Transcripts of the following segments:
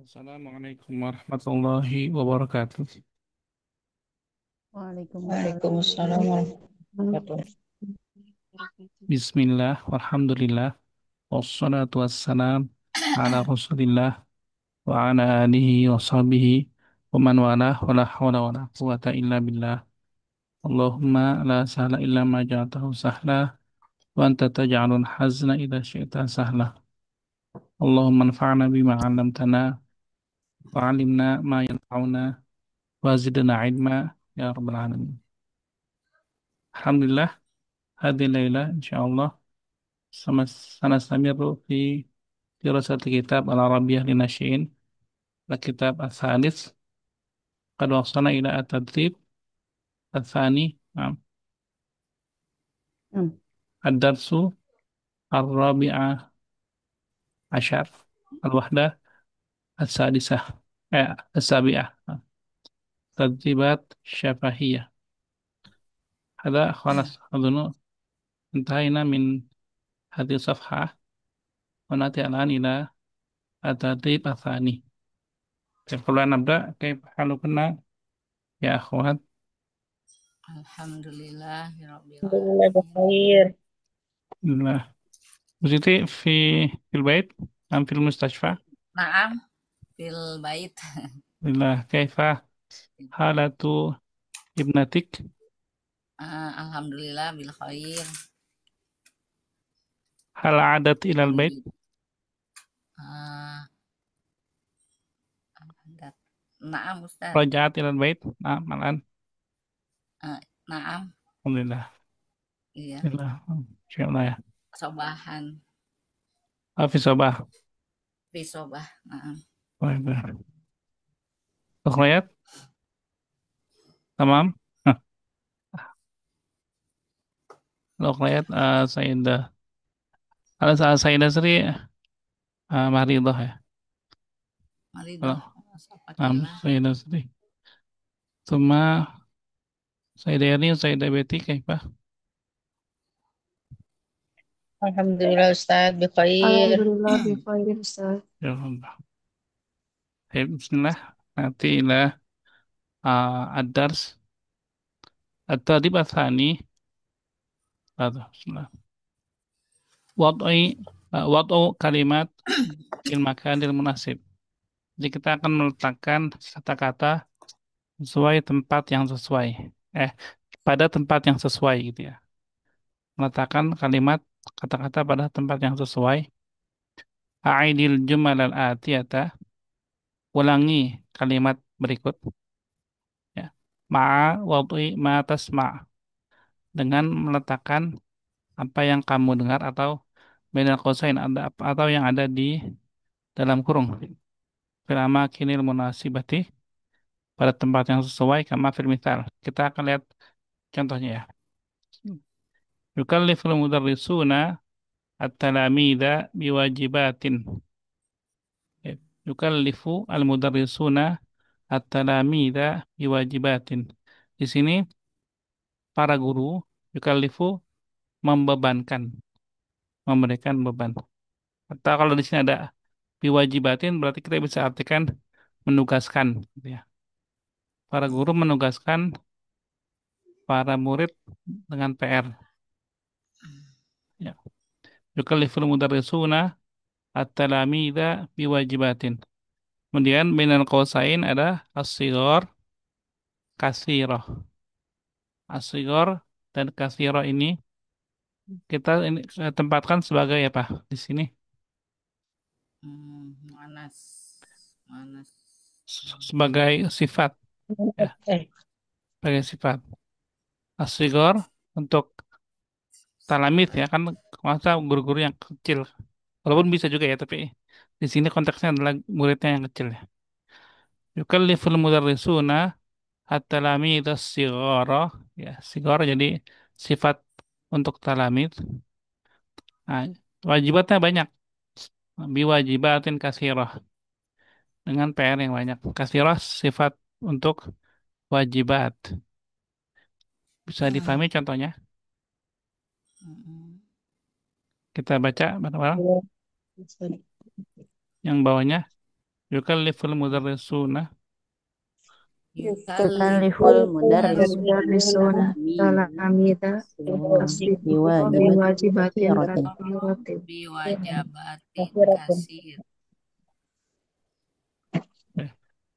Assalamualaikum warahmatullahi wabarakatuh. Waalaikumsalam. Waalaikumsalam warahmatullahi wabarakatuh. Bismillah, walhamdulillah, wassalatu wassalam ala rasulillah wa ala alihi wa sahbihi wa man walah wa la hawla wa la quwata illa billah. Allahumma la sahla illa ma ja'altahu sahla wa anta taj'alul hazna idha syi'ta sahla. Allahumma anfa'na bima 'allamtana wa 'allimna ma yanfa'una wa zidna ilma ya rabbal alamin. Alhamdulillah, هذه الليلة إن شاء الله سنستمر في دراسة كتاب العربية للناشئين الكتاب الثالث. قد وصلنا إلى التدريب الثاني. نعم. Hmm. الدرس الرابع عشر، الوحدة السادسة، السابعة، تدريبات شفهية. هذا خلاص أظن انتهينا من هذه الصفحة، ونأتي الآن إلى التدريب الثاني. قبل أن نبدأ، كيف حالكم يا أخوات؟ Alhamdulillah Alhamdulillah. bkhair. Siti في البيت أم في المستشفى؟ Naam fil bait. لله. كيف حالة ابنتك؟ Alhamdulillah bil khair. هل عادت إلى البيت؟ Alhamdulillah. Ah, dat. Naam Ustaz. رجعت إلى البيت؟ نعم الآن. Naam. الحمد لله. Iya, لله إن شاء الله يا. sobahan في صباح. fi sobah. Naam. طيب. أخريات تمام. الأخريات سيدة، على سيدة سري مريضة يا. Maridoh نعم sapakillah. سيدة سري. ثم سيدة يرين وسيدة بيتي كيف؟ Alhamdulillah Ustaz bkhair. Alhamdulillah bi khairin Ustaz. يا الله. طيب بسم الله. نأتي إلى الدرس التدريب الثاني. هذا بسم الله. وضع وضع كلمات في المكان المناسب. Jadi kita akan meletakkan kata-kata sesuai tempat yang sesuai. Pada tempat yang sesuai gitu ya. Meletakkan kalimat kata-kata pada tempat yang sesuai. A'idil jumal al-atiyata. Ulangi kalimat berikut ya. Ma'a wad'i ma tasma'. Dengan meletakkan apa yang kamu dengar atau bainal qausain ada atau yang ada di dalam kurung. Fil amakinil munasibati, pada tempat yang sesuai, kama fil misal. Kita akan lihat contohnya ya. Yukalliful mudarrisuna at-talamida biwajibatin. Ya. Yukallifu al-mudarrisuna at-talamida biwajibatin. Di sini para guru yukallifu membebankan, memberikan beban. Atau kalau di sini ada biwajibatin berarti kita bisa artikan menugaskan gitu ya. Para guru menugaskan para murid dengan PR. Ya. Yukalliful mudarrisuna at-talamida biwajibatin. Kemudian minal qausain ada as-sighar, katsirah. As-sighar dan katsirah ini kita ini tempatkan sebagai apa di sini? Manas. Manas. Sebagai sifat ya, sebagai sifat. As-sighar untuk talamid ya kan, masa guru-guru yang kecil. Walaupun bisa juga ya, tapi di sini konteksnya adalah muridnya yang kecil ya. Yukalliful mudarrisuna at-talamidz sighara, ya, sighara jadi sifat untuk talamid. Nah, wajibatnya banyak. Biwajibatin katsirah, dengan PR yang banyak. Katsirah sifat untuk wajibat. Bisa dipahami contohnya? Kita baca bareng-bareng Ya, Ustaz. yang bawahnya. Yukalliful mudarrisuna. يكلف Yukalliful المدرسون talamida التلاميذ بواجبات بواجبات كثيرة. biwajabatin kasir. Eh,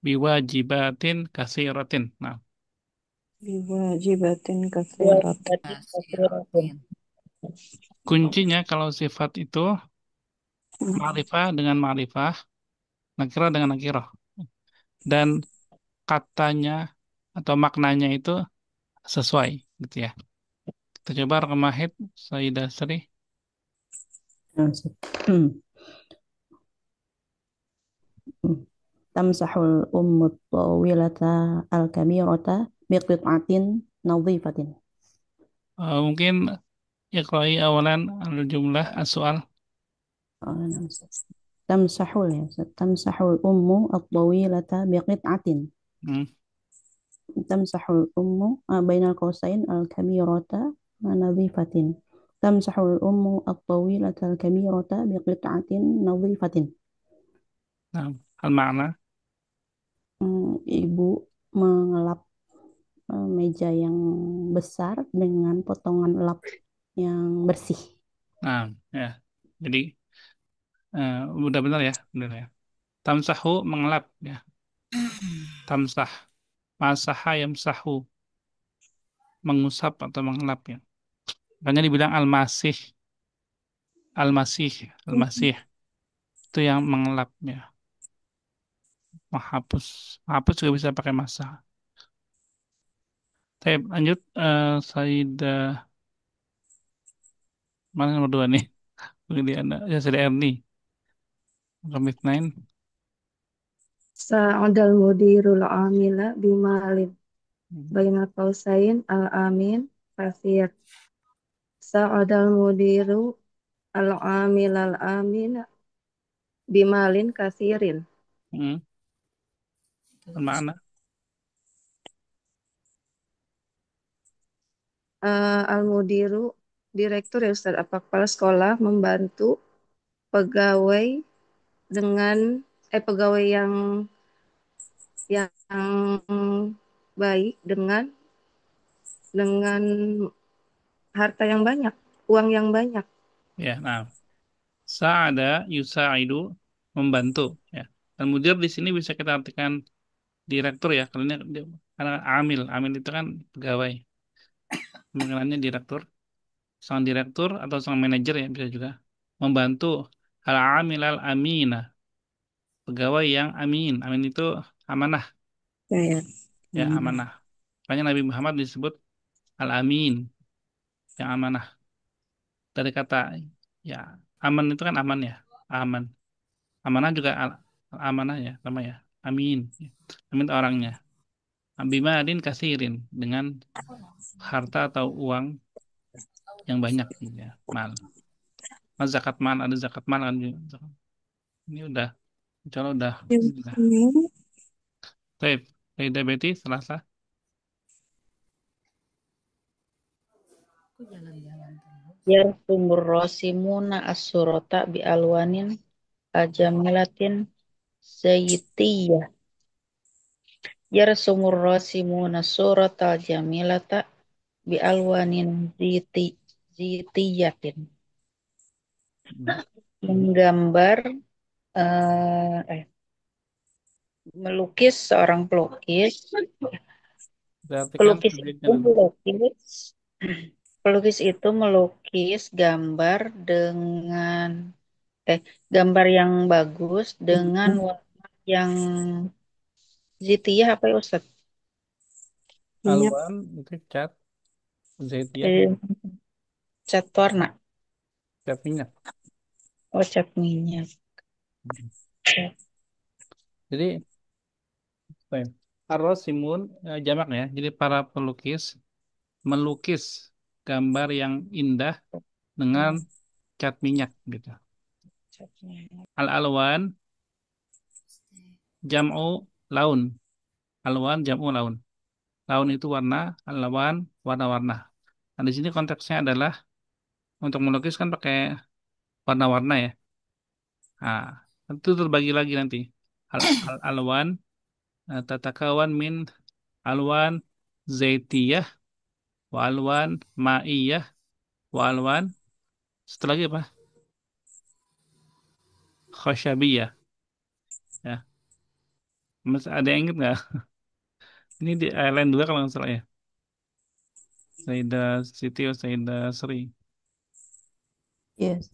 biwajibatin kasiratin. Nah, بواجبات كثيرة. Kasiratin. kuncinya kalau sifat itu ma'rifah dengan ma'rifah, nakirah dengan nakirah. Dan katanya atau maknanya itu sesuai gitu ya. Kita coba Rekam Sayyidah Sri. تمسح الأم الطاولة الكبيرة بقطعة نظيفة. Mungkin iqra'i awalan al-jumlah as-soal. تمسح الأم الطويلة بقطعة. Hmm. تمسح الأم بين القوسين الكبيرة نظيفة. تمسح الأم الطويلة الكبيرة بقطعة نظيفة. Nah, al-makna. Ibu mengelap meja yang besar dengan potongan lap yang bersih. Nah, ya. Jadi udah benar ya, benar ya. Tamsahu mengelap ya. Tamsah. Masaha yamsahu mengusap atau mengelap ya. Makanya dibilang al-masih, al-masih, al-masih itu yang mengelap ya. Menghapus. Menghapus juga bisa pakai masa. Baik, lanjut Sayyidah mana nomor dua nih? Ini ada ya Sayyidah Erni. Remit 9. Sa'adal mudirul amila bimalin baina qausain al-amin kasir. Sa'adal mudiru al-amil al-amin bimalin kasirin. Hmm, mana? Al-mudiru direktur ya Ustaz, apa kepala sekolah membantu pegawai dengan pegawai yang baik dengan harta yang banyak, uang yang banyak. Ya, nah. Sa'ada yusa'idu membantu ya. Dan mudir di sini bisa kita artikan direktur ya. Karena amil, amil itu kan pegawai. Kemungkinannya direktur, sang direktur atau sang manajer ya bisa juga membantu al-amil al-amina, pegawai yang amin. Amin itu amanah Ya, ya. ya, amanah. Makanya Nabi Muhammad disebut al-amin, yang amanah. Dari kata ya, aman itu kan aman ya, aman. Amanah juga amanah ya, sama ya. Amin. Amin orangnya. Bimadin kasirin dengan harta atau uang yang banyak gitu ya. Mal. Mas zakat mal ada zakat mal kan juga. Ini udah, insya Allah udah. Yang Ini udah. ini Baik. Dari diabetes selasa. Aku jalan-jalan terus. Yarkumur rosimuna as-surata bi alwanin ajamilatin zaitiyah. Yarsumur rosimuna surata jamilata bi alwanin zitiyatin. Hmm. Menggambar eh, melukis seorang pelukis. Berarti kan Pelukis subjeknya itu dulu. melukis pelukis itu melukis gambar dengan eh gambar yang bagus dengan warna yang zitiyah apa ya Ustaz? minyak. Alwan itu cat, zaitiyah Eh, itu cat warna. cat minyak. Oh, cat minyak. Hmm. Jadi, apa ya? Ar-rasimun jamak ya. Jadi para pelukis melukis gambar yang indah dengan cat minyak gitu. Cat minyak. Al-alwan jam'u laun. Alwan jam'u laun. Laun itu warna, al-alwan warna-warna. Nah, di sini konteksnya adalah untuk melukis kan pakai warna-warna ya. Nah, itu terbagi lagi nanti. Alwan tatakawan min alwan zaitiyah wa alwan ma'iyah wa alwan setelah lagi apa? Khashabiyah ya. Mas ada yang ingat nggak? Ini di airline dulu kalau nggak salah ya. Sayyidah Siti atau Sayyidah Sri. Yes.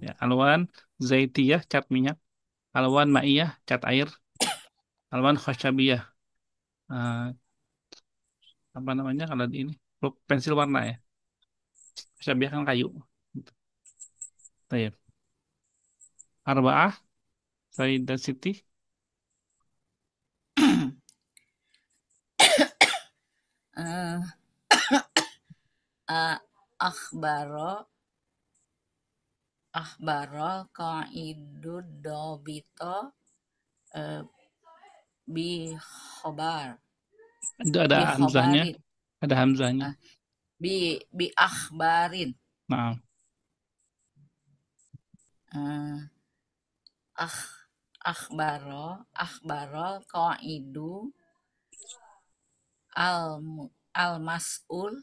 Ya, alwan zaitiyah cat minyak, alwan ma'iyah cat air, alwan khashabiyah eh, apa namanya kalau di ini pensil warna ya. Khashabiyah kan kayu. Baik. Arba'ah Sayyidah Siti. Eh, eh, akhbaro qaidud dobito eh, bi khobar Itu ada bi hamzahnya, khobarin ada hamzahnya. Ah, bi akhbarin Nah, Eh, akh akhbaro qaidu al mas'ul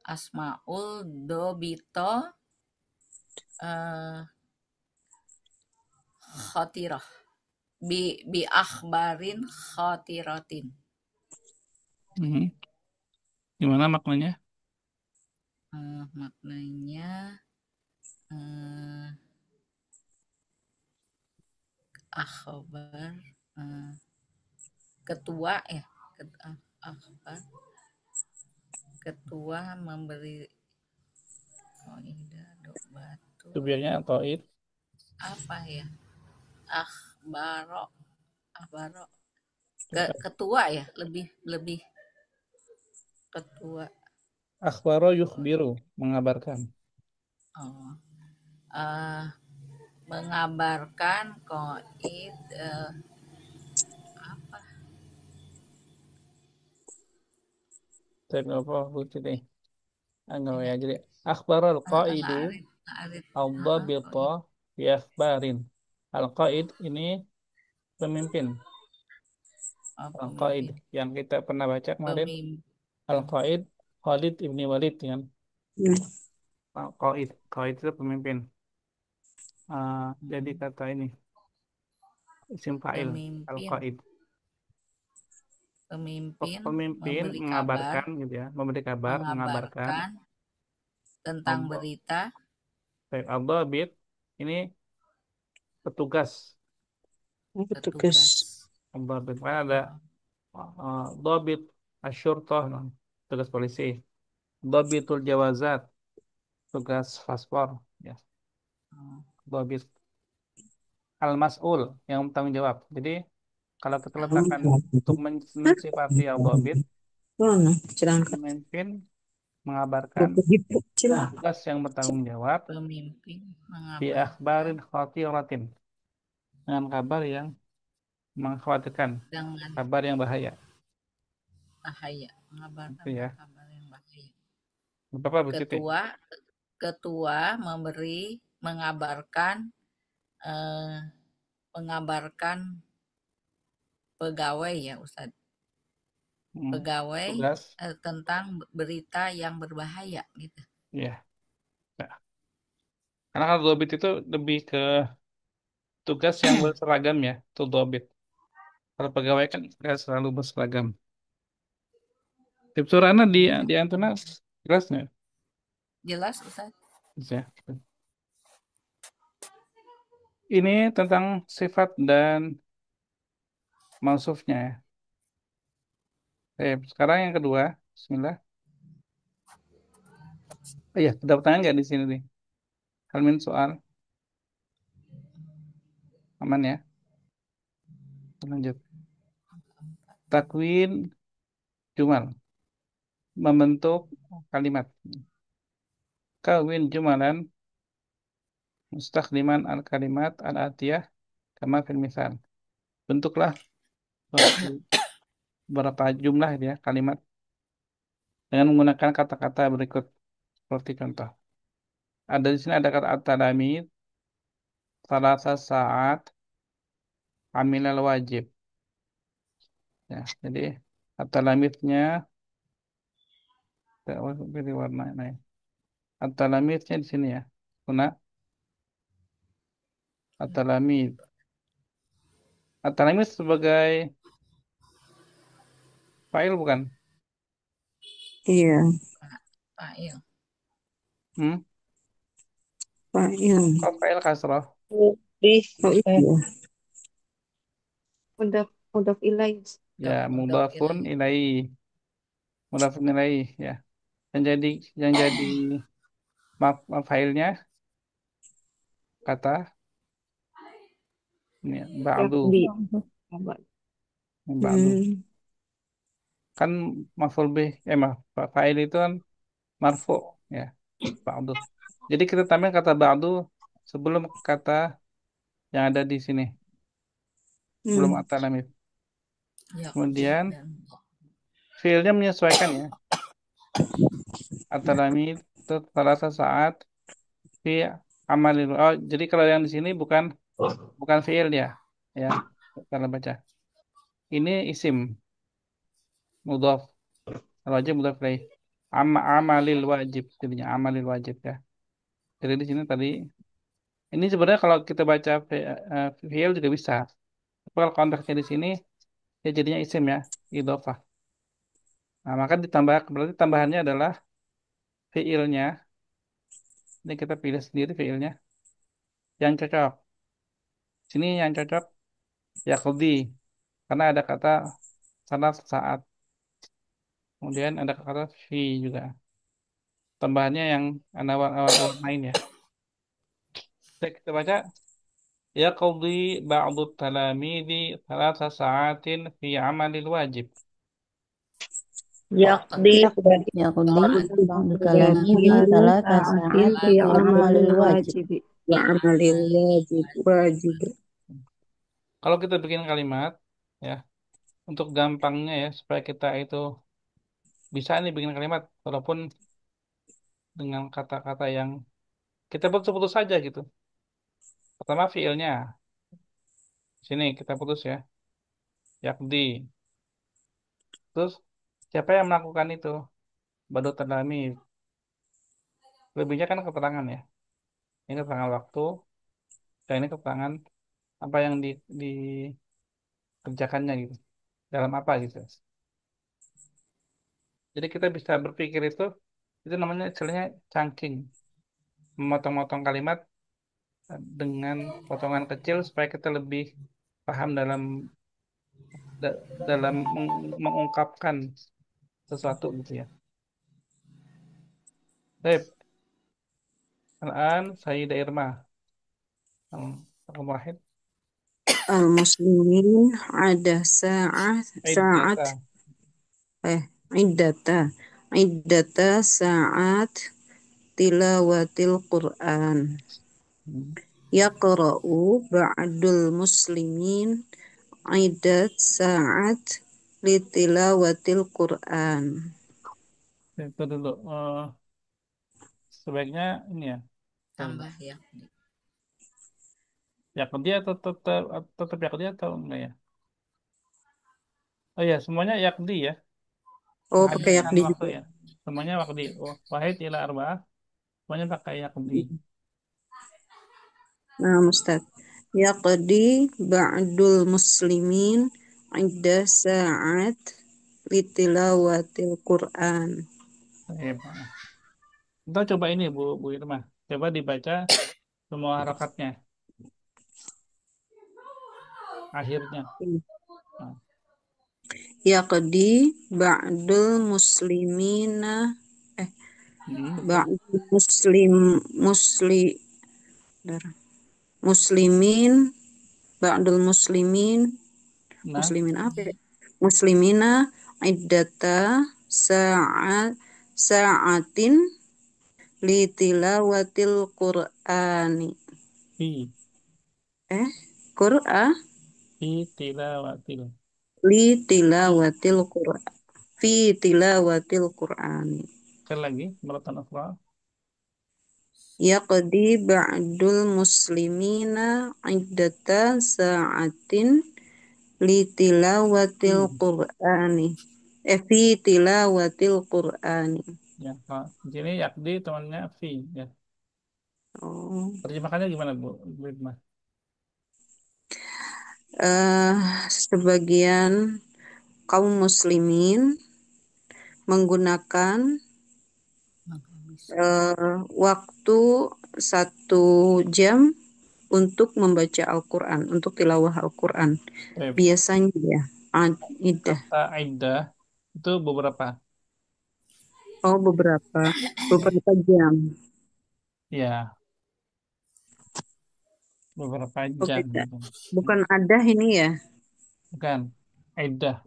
asmaul dobito eh, khotirah bi akhbarin khotiratin. mhm. Gimana maknanya? Maknanya eh, akhbar eh, ketua ya akhbar ketua memberi batu Subjeknya qaid. apa ya akhbaro akhbaro ketua ya lebih lebih ketua Akhbaro yukhbiru, mengabarkan. oh mengabarkan koid apa Saya apa lucu deh. Enggak ya. Jadi akhbarul qaidu arit arit al-dhabita bi akhbarin. Al-qaid ini pemimpin. Al-qaid pemimpin yang kita pernah baca kemarin. pemimpin Al-qaid Khalid ibni Walid kan. Hmm. Al-qaid, qaid itu pemimpin. Jadi kata ini isim fa'il pemimpin al-qaid. pemimpin Pemimpin memberi kabar mengabarkan gitu ya, memberi kabar, mengabarkan. mengabarkan tentang Allah. berita Baik, al-dhabit ini petugas. Petugas. Al-dhabit kan ada dhabit asyurtoh, tugas polisi. Dhabitul jawazat, tugas paspor. Ya, Oh, dhabit al-mas'ul yang bertanggung jawab. Jadi kalau kita letakkan untuk mensifati al-dhabit, Mana? Cerangkat. pemimpin mengabarkan tugas yang bertanggung jawab pemimpin di mengabarkan akhbarin khatiratin dengan kabar yang mengkhawatirkan, dengan kabar yang bahaya. bahaya mengabarkan Itu ya. kabar yang bahaya Bapak Bu Siti. ketua mengabarkan eh, mengabarkan pegawai ya Ustaz pegawai Tugas. tentang berita yang berbahaya gitu Ya. Nah, karena kalau dobit itu lebih ke tugas yang berseragam ya, itu dobit. Kalau pegawai kan nggak selalu berseragam. Tips Surana di Antuna jelas nggak? jelas Ustaz Ya. Ini tentang sifat dan mausufnya ya. Sekarang yang kedua, Bismillah. Oh iya, ada pertanyaan nggak di sini nih? Halmin soal aman ya? Lanjut. Takwin jumal, membentuk kalimat. Kawin jumalan mustakhdiman al kalimat al atiyah kama fil misal. Bentuklah suatu berapa jumlah ya kalimat dengan menggunakan kata-kata berikut seperti contoh. Ada di sini ada kata at-talamid, salasa saat, amilal wajib. Ya, jadi at-talamidnya pilih warna nah. At-talamidnya di sini ya. Guna at-talamid. At-talamid sebagai fa'il bukan? Iya, Fa'il. Hmm? fa'il. Kok fa'il kasroh? Di Oh iya. Mudaf ilaih. Ya, Mudhof mudhafun ilaih. ilaih. Mudhafun ilaih ya. Yang jadi failnya kata ini ba'du. Yakdi. Ba'du. Hmm. Kan maf'ul bih fa'il itu kan marfu ya. Ba'du. Jadi kita tambahin kata ba'du sebelum kata yang ada di sini. Sebelum Hmm. at-talamid. Yakdi Kemudian dan fiilnya menyesuaikan ya. At-talamid itu salah saat fi amalil. Oh, jadi kalau yang di sini bukan fiil ya. Ya, salah baca. Ini isim mudhaf. Wajib mudhaf ilaih. Amalil wajib jadinya amalil wajib ya. Jadi di sini tadi ini sebenarnya kalau kita baca fiil juga bisa. Tapi kalau konteksnya di sini ya jadinya isim ya, idhofah. Nah, maka ditambah berarti tambahannya adalah fiilnya. Ini kita pilih sendiri fiilnya yang cocok. Sini yang cocok yaqdi karena ada kata salah saat. Kemudian ada kata fi juga. Tambahannya yang awal lain ya. Baik, kita baca yaqdi ba'du talamidi thalatha sa'atin fi amalil wajib. Yakdi Yakdi. sebagian ba'du bang talamidi Ba'du salah Sa'atin sa'atin fi fi fi amalil amalil amalil wajib. wajib. wa amalil amalil wajib wajib. Kalau kita bikin kalimat ya untuk gampangnya ya supaya kita itu bisa nih bikin kalimat walaupun dengan kata-kata yang kita putus-putus saja gitu. Pertama fiilnya sini kita putus ya yakdi. Terus siapa yang melakukan itu? Badu tadami. Lebihnya kan keterangan ya. Ini keterangan waktu dan ini keterangan apa yang dikerjakannya gitu. Dalam apa gitu. Jadi kita bisa berpikir itu namanya istilahnya chunking. Memotong-motong kalimat dengan potongan kecil supaya kita lebih paham dalam mengungkapkan sesuatu gitu ya. Baik, Al-an Sayyidah Irma. Raqam wahid. Al-muslimin ada saat Iddata. eh iddata iddata saat tilawatil Quran. Hmm. Yaqra'u ba'dul muslimin iddat saat litilawatil Quran. Itu dulu. Sebaiknya ini ya. tambah ya. Ya dia tetap ya dia atau enggak ya? Oh ya, semuanya yakdi ya. Oh, Nggak ada pakai dengan yakdi waktu juga. ya. Semuanya wakdi. Oh, wahid ila arba'ah. Semuanya pakai yakdi. Nah, Ustaz. Yaqdi ba'dul muslimin idda sa'at litilawatil Quran. Baik, Pak. Kita coba ini Bu Irma. Coba dibaca semua harokatnya. Akhirnya. Nah, Yaqdi ba'dul muslimina betul. ba'dul dar- muslimin ba'dul Nah, muslimin apa ya? Muslimina iddata sa'at sa'atin litilawatil Qur'ani. fi. Eh, Qur'an Fi tilawatil. litilawatil Qur'an. Fi tilawatil Qur'ani. Sekali lagi, meratan ukhra. Yaqdi ba'dul muslimina iddata sa'atin li tilawatil Hmm. Qur'ani. Fi tilawatil Qur'ani. Ya, kalau di sini yakdi temannya fi. Ya, Oh. terjemahkannya gimana Bu? Bu Hikmah? eh Sebagian kaum muslimin menggunakan Menghabiskan. waktu 1 jam untuk membaca Al-Quran, untuk tilawah Al-Quran. Baik. Biasanya ya, idah. Kata iddah itu beberapa. Oh, beberapa jam. Ya, beberapa Oh, jam beda. gitu. Bukan ada ini ya. Bukan. Iddah.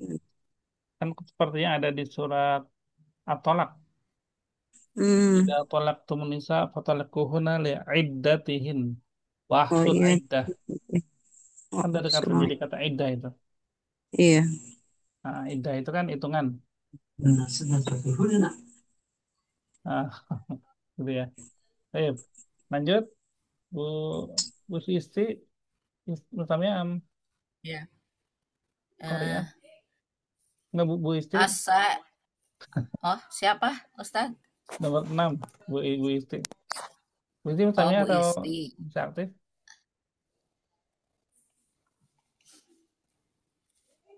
Kan sepertinya ada di surat At-Tolak. Hmm. Ida tolak tumunisa fatalakuhuna li iddatihin. Oh Wahsul iya. iddah. Kan Oh, dari kata salah. jadi kata iddah itu. Iya. Nah, iddah itu kan hitungan. Ah, gitu ya. Baik. Lanjut. Bu, Bu Isti. Utamanya Ya. Korea. Eh, Nggak, Bu Isti. asa. Oh, siapa, Ustaz? Nomor 6. Bu Isti. Bu Isti Oh, utamanya Bu atau Isti. bisa aktif?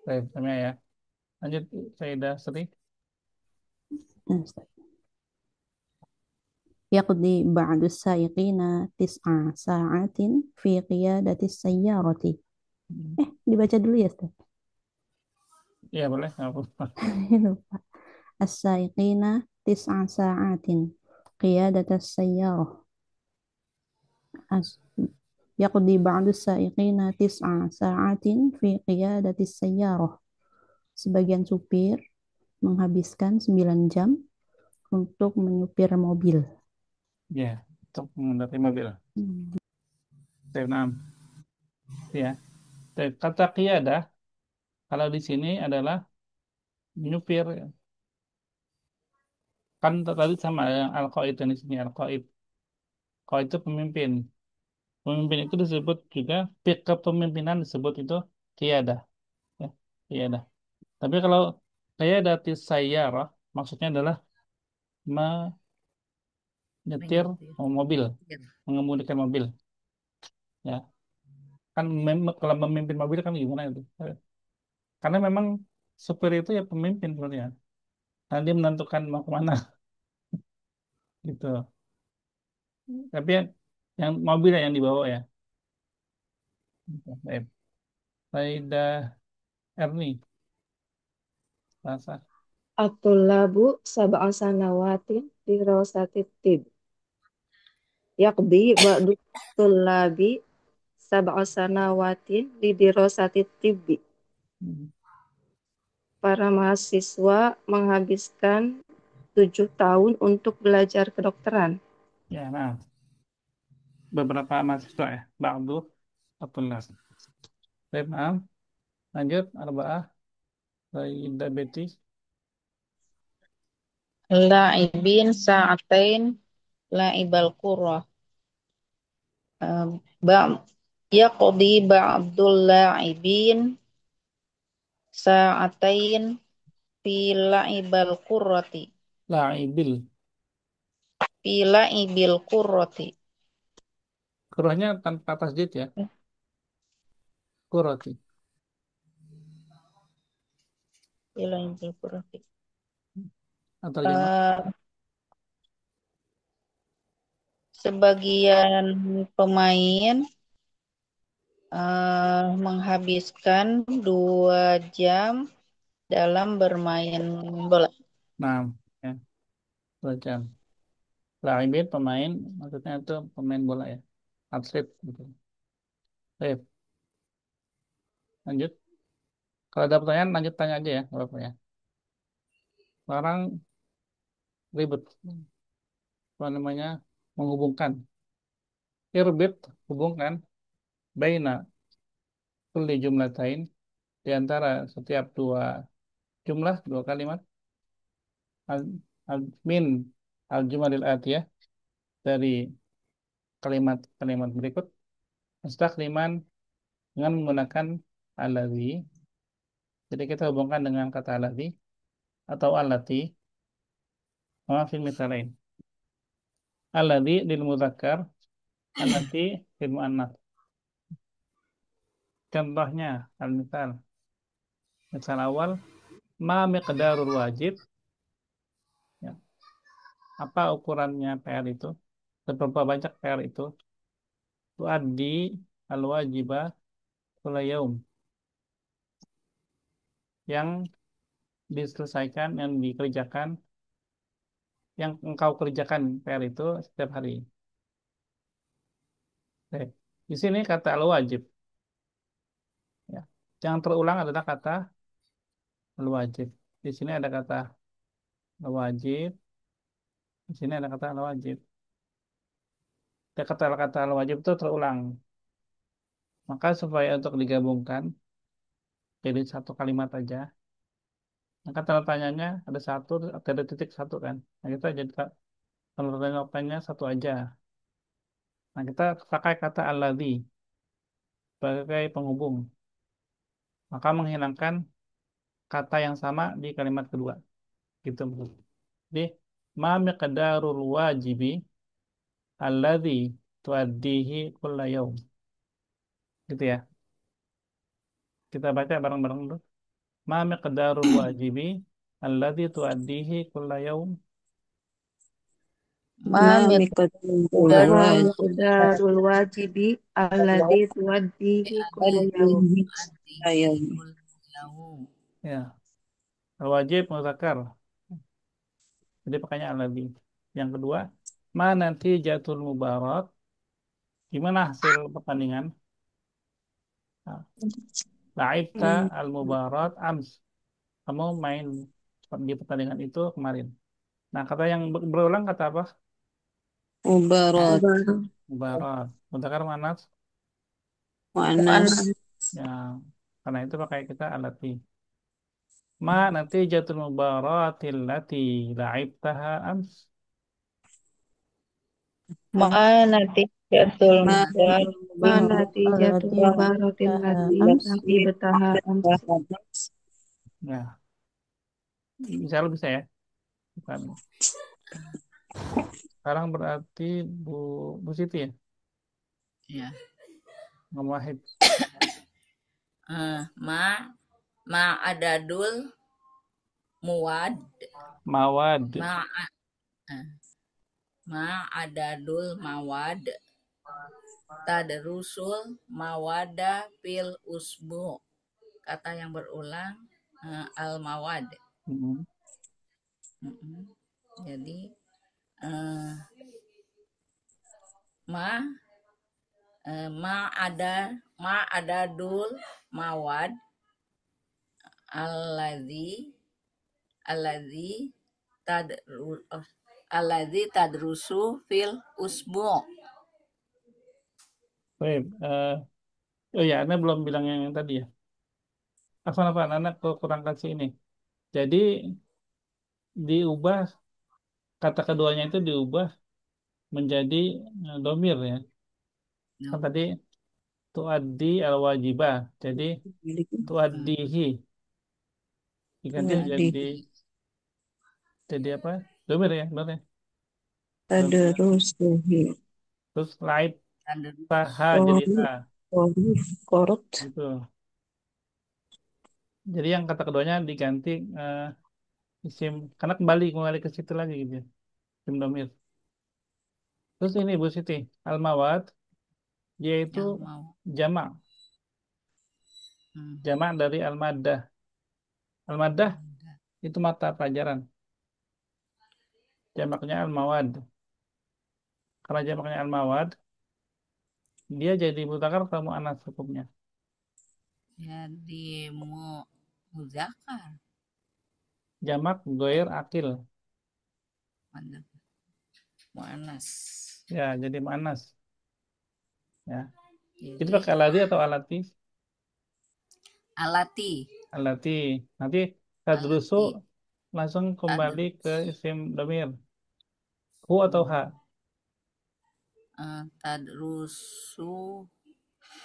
Baik, utamanya ya. Lanjut, Sayyidah Sri. يقضي بعض السائقين 9 ساعات في قيادة السيارة. Dibaca dulu ya, Ustaz. Iya, boleh. Nggak apa-apa. Lupa. السائقين 9 ساعات قيادة السيارة. أس- يقضي بعض السائقين 9 ساعات في قيادة السيارة. Sebagian supir menghabiskan 9 jam untuk menyupir mobil. Ya, untuk mengendarai mobil. Baik, 6. Ya. Baik, kata qiyadah kalau di sini adalah menyupir. Kan tadi sama yang al-qaid dan di sini al-qaid. Qaid itu pemimpin. Pemimpin itu disebut juga kepemimpinan disebut itu qiyadah. Ya, qiyadah. Tapi kalau qiyadatis sayyarah maksudnya adalah menyetir Menyetir. mobil, Ya. mengemudikan mobil. Ya, kan kalau memimpin mobil kan gimana itu? Karena memang supir itu ya pemimpin sebenarnya. Nah, dia menentukan mau kemana gitu. Tapi yang mobil yang dibawa ya. Gitu. Baik. Faidah Erni, bahasa. At-tullabu sab'a sanawatin dirasati tib. Yaqdi ba'du tullabi sab'a sanawatin di dirasati tibbi. Hmm. Para mahasiswa menghabiskan 7 tahun untuk belajar kedokteran. Ya, nah, beberapa mahasiswa ya, Ba'du Abdullah. Baik, maaf. Lanjut, Arba'ah, Faidah Beti. La'ibin sa'atain la'ibal qurrah. Ba' Yaqdi ba'dul la'ibin sa'atain fi la'ibal qurrati. La'ibil. Fi la'ibil qurrati. Kurahnya tanpa tasdid ya, kurati. Fi la'ibil qurrati. Atau jamak. Eh, Sebagian pemain menghabiskan 2 jam dalam bermain bola. Nah, ya, 2 jam. La'ibin pemain, maksudnya itu pemain bola ya, atlet gitu. Baik, lanjut. Kalau ada pertanyaan, lanjut tanya aja ya, nggak apa-apa ya. Sekarang ribet, apa namanya, menghubungkan. Irbit, hubungkan, baina, kulli jumlatain, di antara setiap dua jumlah, dua kalimat, al, min al-jumalil atiyah, dari kalimat-kalimat berikut, mustakliman dengan menggunakan allazi, Jadi kita hubungkan dengan kata alladzi atau allati sama fil mitsalain. Alladzi lil mudzakkar, allati lil muannats. Contohnya, al-misal. Misal awal, ma miqdarul wajib. Ya. Apa ukurannya PR itu? Seberapa banyak PR itu? Tuaddi al-wajibah kulla yaum. Yang diselesaikan, yang dikerjakan, yang engkau kerjakan PR itu setiap hari. Oke. Di sini kata al-wajib. Ya. Yang terulang adalah kata al-wajib. Di sini ada kata al-wajib. Di sini ada kata al-wajib. Kata-kata al-wajib itu terulang. Maka supaya untuk digabungkan jadi satu kalimat aja, maka tanda tanyanya ada satu, ada titik satu kan. Nah kita jadi tanda tanya satu aja. Nah kita pakai kata alladzi sebagai penghubung. Maka menghilangkan kata yang sama di kalimat kedua. Gitu. Jadi ma miqdarul wajibi alladzi tuaddihi kulla yaum. Gitu ya. Kita baca bareng-bareng dulu. Ma miqdarul wajibi alladzi tuaddihi kulla yaum. Ma Ma miqdarul miqdarul Ma wajib miqdarul wajibi alladzi tuaddihi kulla yaum. ayam. Ya, wajib muzakkar. Jadi pakainya alladzi. Yang kedua, ma nanti jatul mubarak. Gimana hasil pertandingan? Nah, la'ibta al-mubarak ams. Kamu main di pertandingan itu kemarin. Nah, kata yang berulang kata apa? Mubarak Baru Mubarak. Muzakkar manas. muannas Ya, karena itu pakai kita alati. Ma nanti jatul mubaratil lati la'ibtaha ams. ma natijatul ma mubarak ma Mubarak natijatul allati mubaratil la'ibtaha lati ams. laqibtaha ams. Ya, bisa ya. Bukan. Sekarang berarti Bu Bu Siti ya, Ya. Ngomong Wahid. Ma adadul muwad. Mawad. Ma adadul mawad. Tadrusul mawada fil usbu. Kata yang berulang al mawad. Mm-mm. Jadi ma ada dul mawad alladzi tadrusu fil usbu. Baik. Oh ya, Anda belum bilang yang tadi ya. Apa anak kurang kasih ini. Jadi diubah kata keduanya itu diubah menjadi domir ya. Kan tadi tuaddi al-wajibah. Jadi tuaddihi diganti jadi apa? Domir ya, benar ya. Domir. tadrusuhi Terus laib taha jadi ha. korot Gitu. Jadi yang kata keduanya diganti isim karena kembali ke situ lagi gitu ya. Isim domir. Terus ini Bu Siti, al-mawad yaitu jamak. Jamak dari al-maddah. Al-maddah itu mata pelajaran. Jamaknya al-mawad. Karena jamaknya al-mawad, dia jadi mudzakkar atau muannats hukumnya. Jadi muzakkar. Jamak goir akil. Muannas. Ya, jadi muannats. Ya. Itu pakai alati atau alati? Alati. Alati. Nanti tadrusu langsung kembali ke isim domir. Hu atau ha? Tadrusu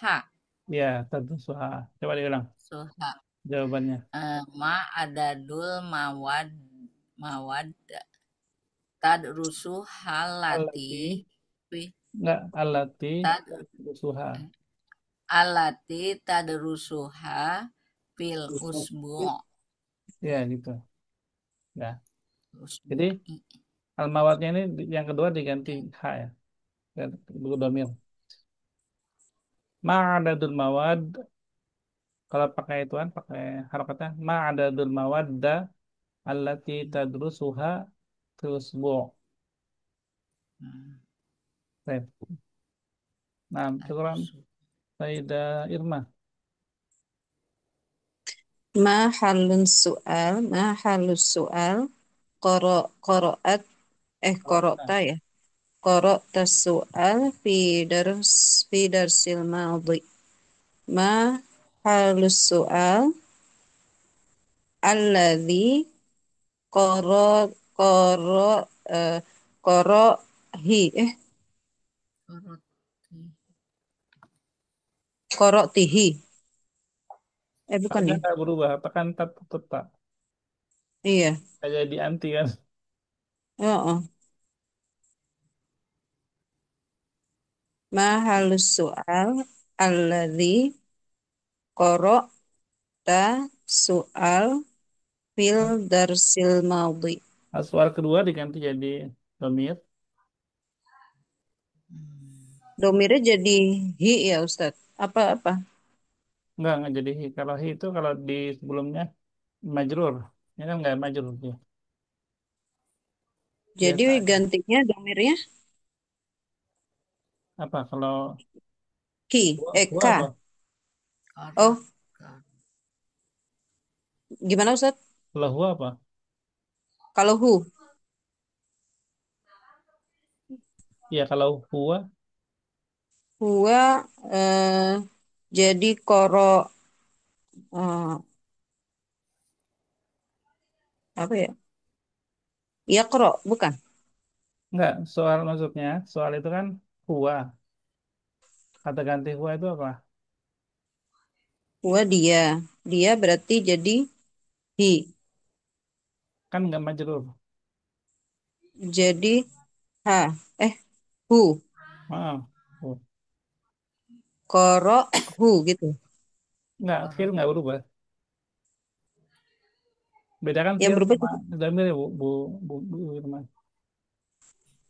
ha. Ya, tadrusu ha. Coba diulang. Suha. jawabannya. Ma adadul mawad tadrusu halati Alati, fi enggak alati tad rusuha. alati tadrusuha fil usbu' Ya gitu. Ya. Jadi usbu'i. al-mawatnya ini yang kedua diganti H ya. Dan domir. Ma'adadul mawad. Kalau pakai ituan, pakai harokatnya. Ma'adadul mawadda allati tadrusuha tusbu'. Hmm, Baik. Nah, syukran. tadrusu. Sayyidah Irma. Ma halun su'al, ma halus su'al, qoro'at, Nah, qorota ya. Qara'ta su'al fi darsil madhi. Ma halus su'al, alladhi qara, qara, eh, qarahi, Koroti. qara'tihi. Bukan hanya ya? nggak berubah. Tekan tetap. Iya. Kayak di anti kan. Heeh. Ma halus su'al, alladhi qara'ta su'al fil darsil madhi. Nah, soal kedua diganti jadi domir. Hmm, Domirnya jadi hi ya Ustadz. Apa-apa? Enggak jadi hi. Kalau hi itu kalau di sebelumnya majrur. Ini kan nggak majrur dia. Jadi Biasa aja. gantinya domirnya Apa kalau ki, huwa ka. apa? Oh, korot. gimana Ustadz? Kalau huwa apa? Kalau hu, Ya kalau huwa huwa jadi eh, apa ya? Ya bukan? enggak soal maksudnya soal itu kan huwa. Kata ganti huwa itu apa? Huwa dia. Dia berarti jadi hi. Kan nggak majrur. Jadi ha. Hu. Maaf. Oh. Koro hu gitu. Enggak, fiil Korot. nggak berubah. Bedakan Yang fiil berubah sama jadi, dhamir ya Bu Irma.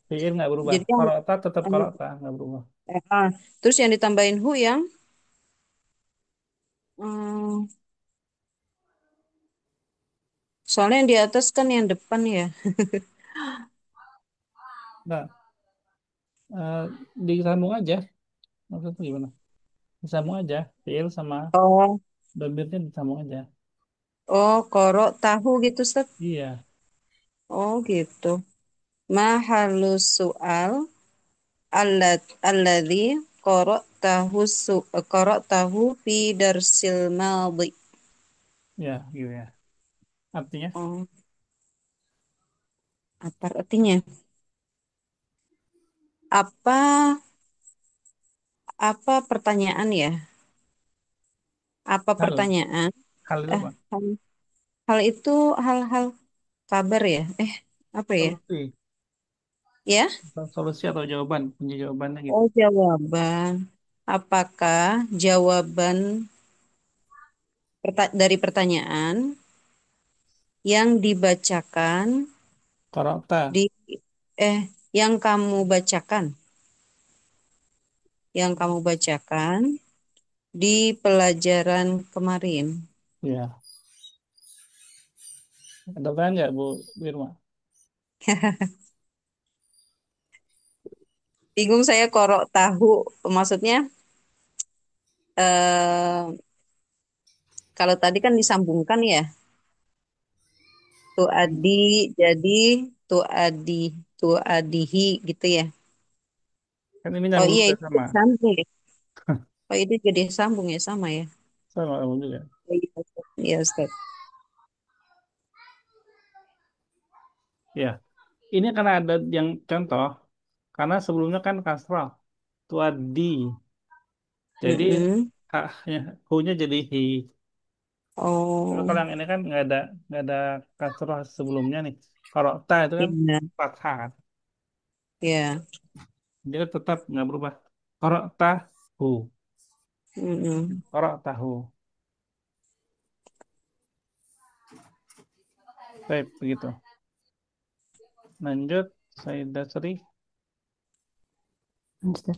Fiil nggak berubah. jadi yang Korota tetap yang- korota nggak berubah. terus yang ditambahin hu yang hmm, soalnya yang di atas kan yang depan ya. Enggak, eh, disambung aja. Maksudnya gimana? Disambung aja. Fiil sama Oh, dhamirnya disambung aja. oh, koro tahu gitu, Ustaz. Iya. Oh, gitu. Mahalus soal alladzi qara'tahu fi darsil madhi. Ya, gitu ya. Artinya, Oh, apa artinya? Apa apa pertanyaan ya? Apa hal, pertanyaan? hal itu Eh, apa? hal, hal itu hal-hal kabar ya? Apa ya? Solusi. Ya? Solusi atau jawaban. Kunci jawabannya gitu. Oh, jawaban. Apakah jawaban dari pertanyaan yang dibacakan Korota. di eh yang kamu bacakan, yang kamu bacakan di pelajaran kemarin? Ya. Ada pertanyaan nggak Bu Wirma? Bingung saya korok tahu maksudnya eh kalau tadi kan disambungkan ya, tuh adi jadi tuh adi tuh adihi gitu ya. Kan ini Oh nyambung iya juga itu sama. sambung ya. Oh itu jadi sambung ya sama ya. Sama nyambung juga. Oh, iya, Ustaz. Iya, Ustaz. Ya. Ini karena ada yang contoh. Karena sebelumnya kan kasrah. Tuadi. Jadi Mm-mm. haknya, hu-nya jadi hi. Kalau Oh, yang ini kan nggak ada kasroh sebelumnya nih. Kalau ta itu kan iya, fathah kan. iya. Dia tetap nggak berubah. Kalau tahu, Mm-mm. kalau tahu. Baik, begitu. Lanjut, Sayyidah Sri. Ustaz.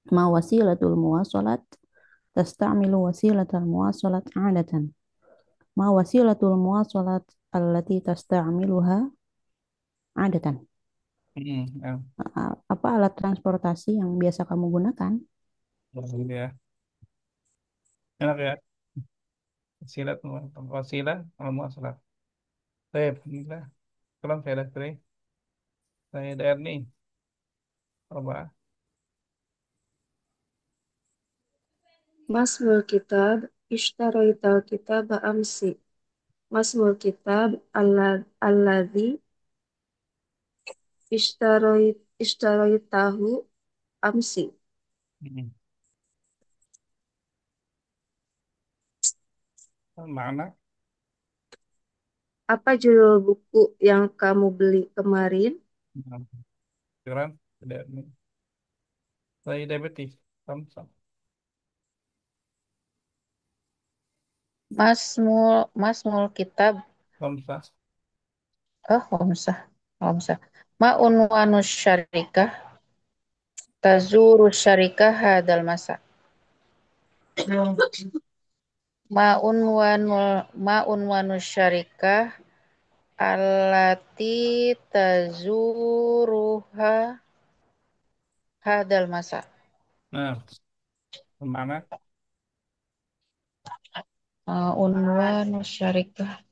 Ma wasilatul muwasalat tasta'milu wasilatal muwasalat 'adatan. Ma wasilatul muwasalat allati tasta'miluha 'adatan. Ya. Apa alat transportasi yang biasa kamu gunakan? Gitu ya. Enak ya. Wasilat, wasilah, al-muwasalat. Baik, alhamdulillah. Salam Sayyidah Sri. Sayyidah Erni. Coba. Masmul kitab ishtaraital kitab amsi. Masmul kitab alladhi ishtaraitahu amsi. Hmm. Mana? Apa judul buku yang kamu beli kemarin? Nah, Quran. Tidak. Sayyidah Betty. Sama. Masmul kitab. Sama. Oh, Homsah. Homsah. Ma unwanus syarikah tazuru syarikah hadal masa. Ma unwanus syarikah allati tazuruha hadal masa. Nah, mana? Unwanus syarikah.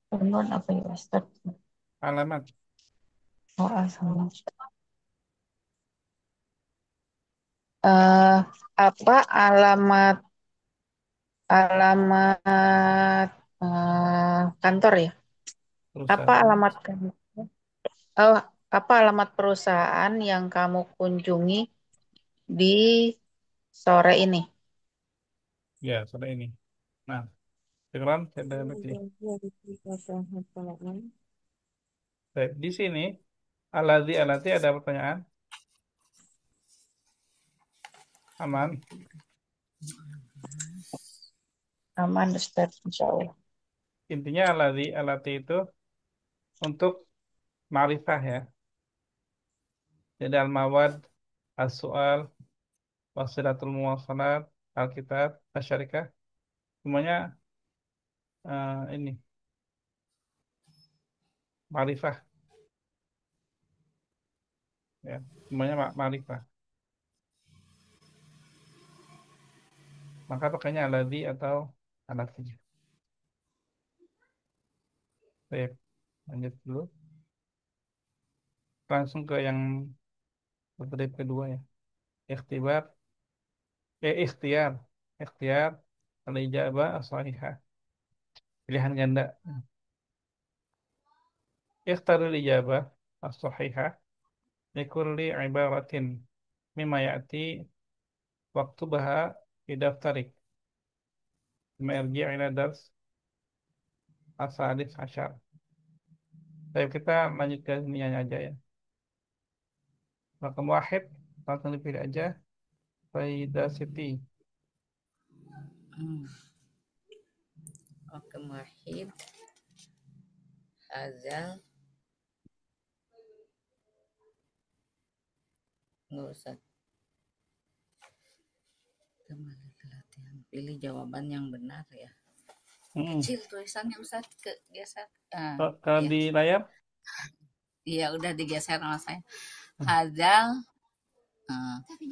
Unwan apa ya, Ustaz? Alamat. Oh, asal. Apa alamat alamat kantor ya? Apa Perusahaan. alamat kantor? Oh, apa alamat perusahaan yang kamu kunjungi di sore ini? Ya, sudah ini. Nah, Quran. Sayyidah Betty. Baik, di sini alati ada pertanyaan. Aman. Aman, Ustaz, insya Allah. Intinya alati itu untuk ma'rifah ya. Jadi al-mawad, as-soal, wasilatul muwasalat, alkitab, asyarikah, semuanya ini ma'rifah ya. Semuanya ma'rifah. Maka pakainya alati atau alati. Baik, lanjut dulu. Langsung ke yang bertanya kedua ya. Ikhtibar, ikhtiar, ikhtiar, al-ijabah as-sahihah. Pilihan ganda. Ikhtarul ijabah as-sahihah likulli ibaratin mimma ya'ti waktu baha fi daftarik. Merji ila dars asadis asyar. Baik, kita lanjut ke sini aja ya. Rakam wahid, langsung dipilih aja. Sayyidah Siti. Oke, Wahid, Azal, nggak usah. Kembali ke latihan. Pilih jawaban yang benar ya. Kecil tulisannya Ustaz, geser. Kalau Ya. di layar, Iya, udah digeser sama saya. Hadal,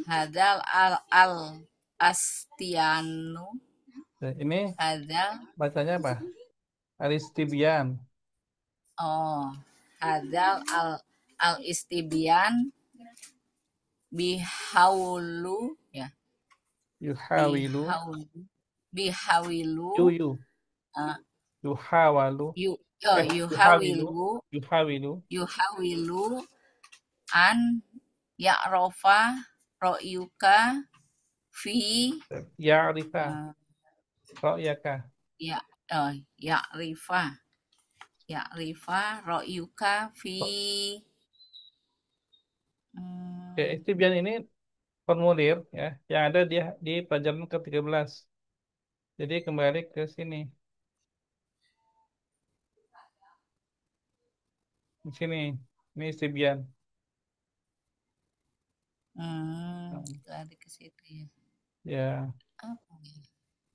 Hadal al Astianu, ini Hadal, bacanya apa? Aristibian. Hadal al Istibian bihaulu ya, Yuhawilu. bihawilu Yuyu. uh, Yuhawalu. yuhawilu Yuhawilu. yuhawilu an ya'rofa ro'yuka fi Ya'rifa. eh, Ra'yaka. ya Ya'rifa ra'yuka fi Ya, istibian ini formulir ya yang ada di pelajaran ke-13. Jadi kembali ke sini. Di sini. Ini istibian. Lari ke situ ya. Ya, Apa ya?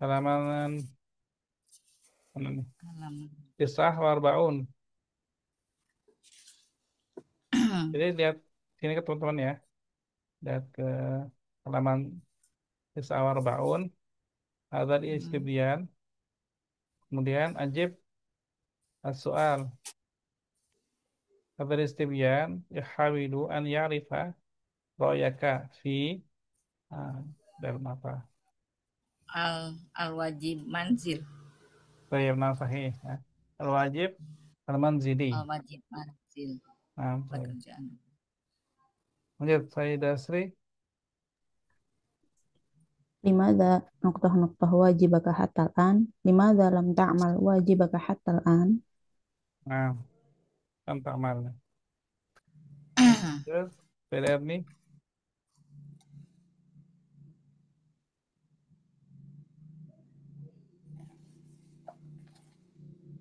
halaman mana nih? Halaman. Tis'ah warbaun. Jadi lihat sini ke teman-teman ya. Lihat ke halaman Tis'ah warbaun. Ada di istibian. Kemudian ajib as-soal. Ada di istibian. Yahawilu an ya'rifa ra'yaka fi dalam apa? Al wajib manzil. Baik, nah sahih. Ya. Al-wajib al-manzili. Al wajib manzil. Nah, baik. Pekerjaan. Lanjut, Sayyidah Sri. Limadha nuqtah wajibaka hatta al-an? Limadha lam ta'mal wajibaka hatta al-an? Nah, kan tak mal. Terus, PDR nih.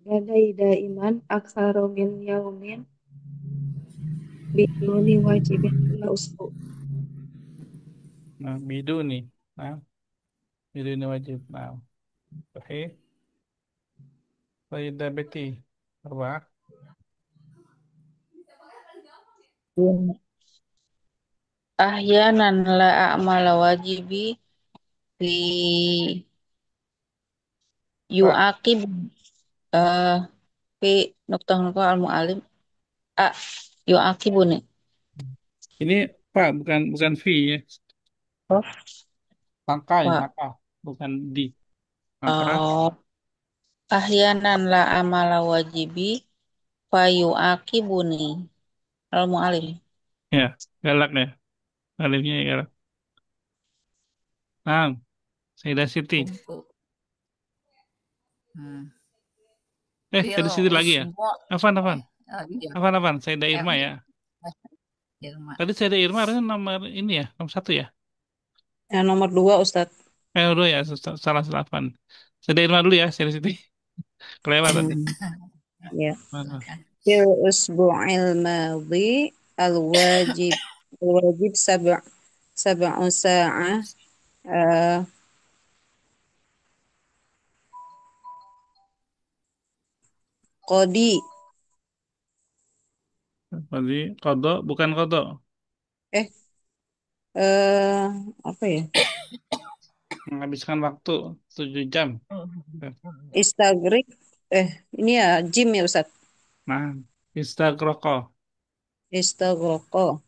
Gadai daiman aksaru min yaumin biduni wajibin illa usbu. Nah, bidu nih. Nah, bidu ini wajib. Nah, sahih. Sayyidah Betty. Arba. Ahyanan la a'mala wajibi fi Pak, yu'aqib eh fi nuqtah al mu'alim a yu'aqibuni. ini Pak, bukan V ya. Oh, Pangkai, Pak. maka. Bukan di. Maka, Oh, ahyanan la amala wajibi fa yu'aqibuni al mu'alim. ya, galak ya. Alifnya ya galak. Nah, Sayyidah Siti. Kumpul. Fil Sayyidah Siti lagi ya. usbu Afan. iya Afan. Sayyidah Irma ya. Irma. Tadi Sayyidah Irma harusnya nomor ini ya. Nomor 1 ya. Yang nomor 2, Ustadz. Udah ya, salah Afan. Sayyidah Irma dulu ya, Sayyidah Siti. Kelewatan. Ya. Mana? Fil usbu'il madhi al-wajib al-wajib sab'u sa'ah eh, qadi Tadi kodok, bukan kodok. eh eh apa ya? Menghabiskan waktu 7 jam. Istagrik ini ya jim ya Ustadz. Nah, istagroko. Istagroko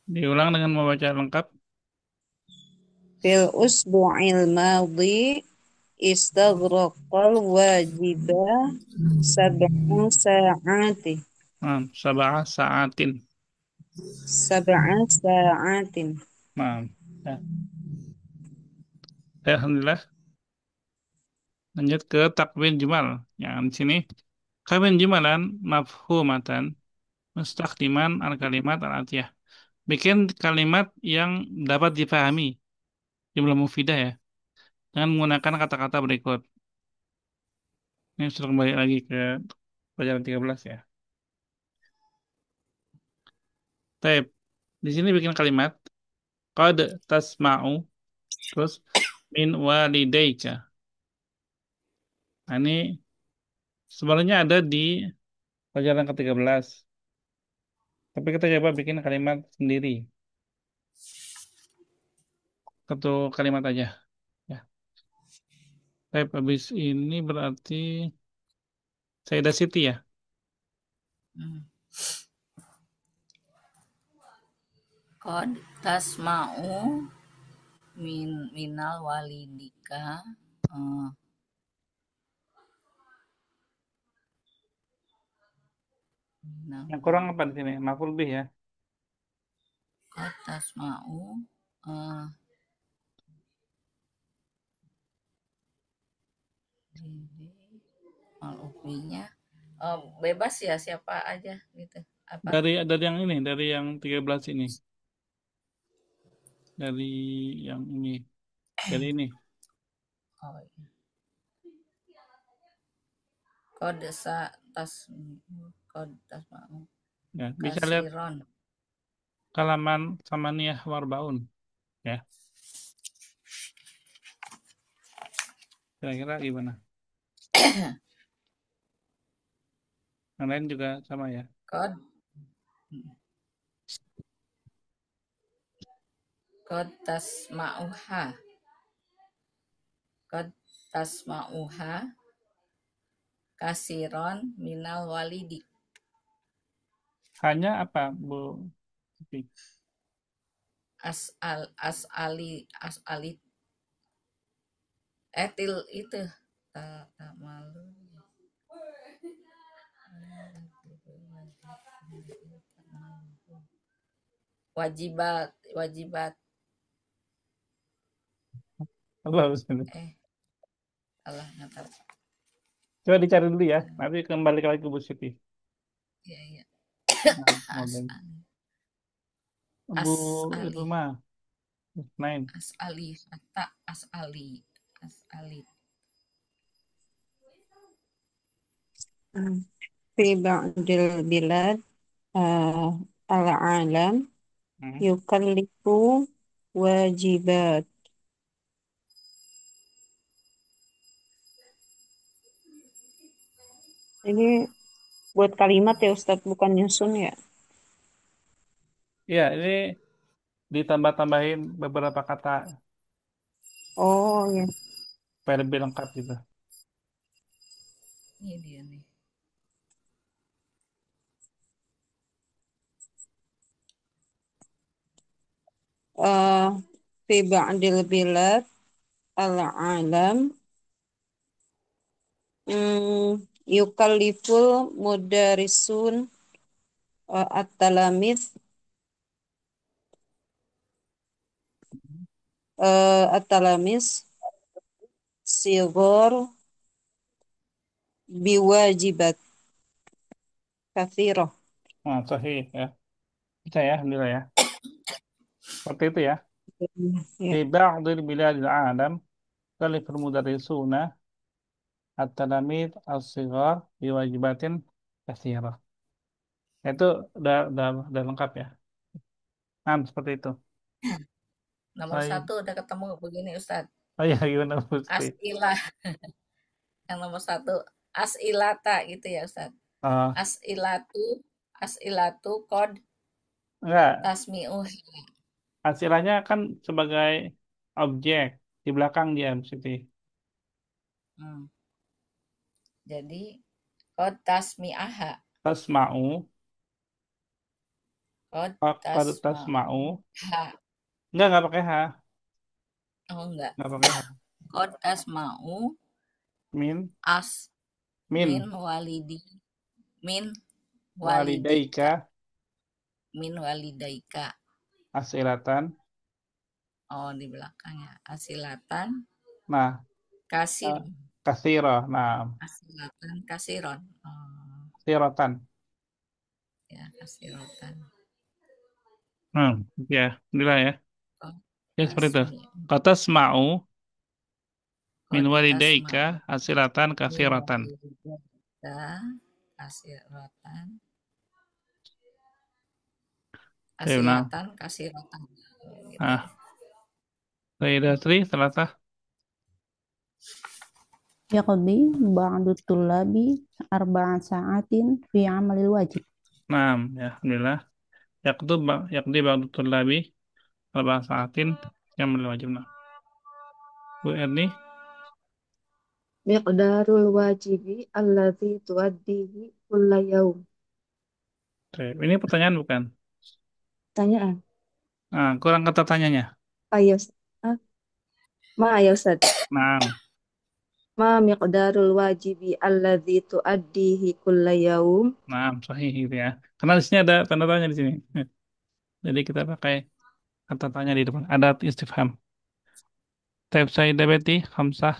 Diulang dengan membaca lengkap. fil usbu'il madhi istagraqal wajiba sab'u sa'ati Nah, sabah saatin. sab'a sa'atin. Nah, ya. Alhamdulillah. Lanjut ke takwin jumal. Yang di sini. Takwin jumalan mafhumatan mustakhdiman al-kalimat al-atiyah. Bikin kalimat yang dapat dipahami. Jumlah mufidah ya. Dengan menggunakan kata-kata berikut. Ini sudah kembali lagi ke pelajaran 13 ya. Taib. Di sini bikin kalimat qad tasma'u terus min walidayka. Nah, ini sebenarnya ada di pelajaran ke-13. Tapi kita coba bikin kalimat sendiri. Satu kalimat aja. Ya. Taib habis ini berarti Sayyidah Siti ya. Qad tasma'u minal walidika Yang kurang apa di sini? Maf'ul bih ya. Qad tasma'u eh malukminya bebas ya siapa aja gitu. Apa? Dari yang ini, dari yang 13 ini. Dari yang ini. Dari ini. Oh iya. Qad tasma'u Ya, bisa lihat kasiron. halaman samaniyah warbaun. Ya, kira-kira gimana? Yang lain juga sama ya. Qad tasma'uha. Qad tasma'uha kasiron minal walidi. Hanya apa, Bu? As'ali til itu tak malu wajibat Apa maksudnya? Allah nggak Coba dicari dulu ya. Nanti kembali lagi ke Bu Siti. iya Nah, model. Bu as'ali Irma. Main. as'ali Fi ba'dil bilad al-alam yukallifu wajibat. Ini buat kalimat ya Ustadz, bukan nyusun ya? Iya, ini ditambah-tambahin beberapa kata Oh ya. supaya lebih lengkap gitu. ini dia nih Fi ba'dil bilad al-alam yukalliful mudarisun at-talamid at-talamis sigor biwajibat kathirah. Nah, sahih ya. Bisa ya, alhamdulillah ya. Seperti itu ya. Ya. Di ba'dil biladil alam kaliful mudarrisuna at-talamid as-sighar biwajibatin katsirah. Itu udah lengkap ya. Nah, seperti itu. nomor Saya, 1 udah ketemu begini Ustadz oh ya gimana Bu Siti? as'ilah yang nomor 1 as'ilata gitu ya Ustadz Oh, as'ilatu qad enggak. tasmi'uh Hasilnya kan sebagai objek di belakang dia, Bu Siti. jadi qad tasmi'aha Tasma'u, qad qad tasma'u. tasma'uha Enggak pakai H. enggak Enggak pakai H. qad tasma'u Min, as min min, walidi min walidaika, walidika min walidaika asilatan. di belakangnya asilatan Nah, kasir kasiro. Nah, asilatan kasiron sirotan. ya kasirotan Ya, inilah ya. qad Ya, seperti itu. tasmi Kata sma'u min qad walidaika tasma'u asilatan min kasiratan. walidaika kasirotan Ya, benar. asilatan kasirotan gitu. Nah, Sayyidah Sri, Salatah. Yaqdi ba'du tullabi arba'a sa'atin fi amalil wajib. Nah, ya, alhamdulillah. Yaqdi ba'du tullabi arba'a sa'atin yang wajib. Nah. Bu Erni, Miqdarul wajibi alladzi tuaddihi kulla yaum. ini pertanyaan bukan? Tanyaan. Nah, kurang kata tanyanya. Ayo. Ah, ya Ustaz. Nah, Ma miqdarul wajibi alladzi tuaddihi kulla yaum. sahih gitu ya. Karena di sini ada tanda tanya di sini. Jadi kita pakai kata tanya di depan. Adat istifham. Taib Sayyidah Betty, Hamzah.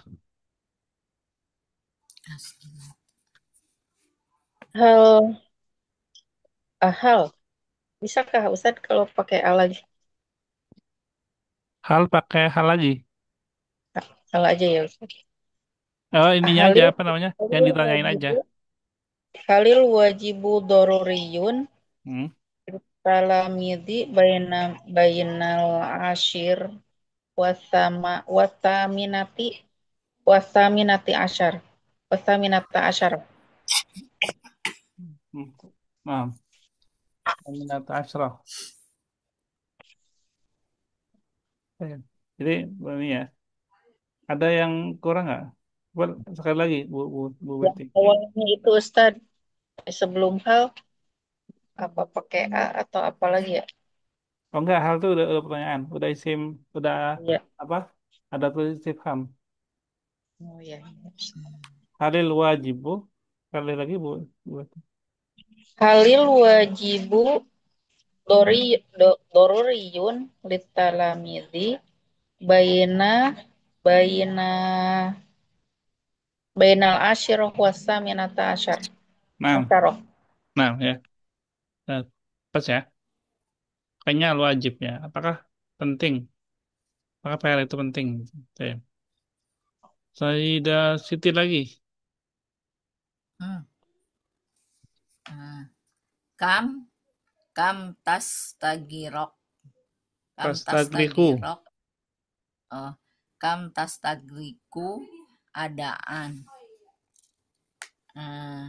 Hal, hal. Bisakah Ustadz kalau pakai al lagi? Hal pakai hal lagi. Hal aja ya Ustadz. Oh, ininya aja, Halil, apa namanya? Yang halil ditanyain aja. wajibu, halil wajibu dororiyun Hmm. talamidi bainal ashir wasaminati wasaminati asyar wasaminata asyar. Hmm. Nah, minat asyraf. Jadi ini ya, ada yang kurang nggak? Coba sekali lagi, Bu Yang Betty. awalnya itu Ustadz sebelum hal apa pakai a atau apa lagi ya? Oh enggak, hal itu udah pertanyaan, udah isim, udah Ya. apa? Ada tulis istifham. Oh ya. Halil wajibu, sekali lagi Bu Betty. Halil wajibu dororiyun litalamidi baina baina bainal asyirah wasaminata asyar. Nah, Asyarah. nah ya, nah, pas ya. Kayaknya wajib ya. Apakah penting? Apakah PR itu penting? Oke. Sayyidah Siti lagi. Hmm. Kam kam tas tagirok. Kam Tas tas tagriku. tagirok. Oh, kam tas tagriku adaan. Eh,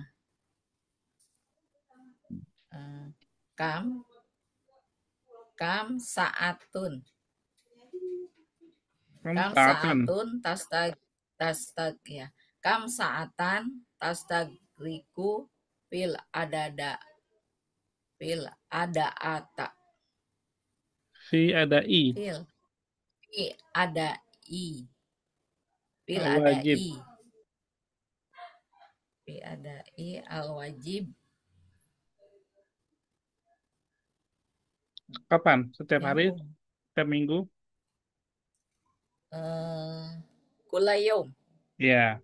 kam kam saatun. Kan Kam saatan. saatun tas tag ya. Kam saatan tas tagriku pil adada pil ada ata Fi ada i. pil pi ada i pil Al ada wajib. i pi ada i al wajib Kapan? Setiap yang hari? Setiap minggu? kulayom Ya.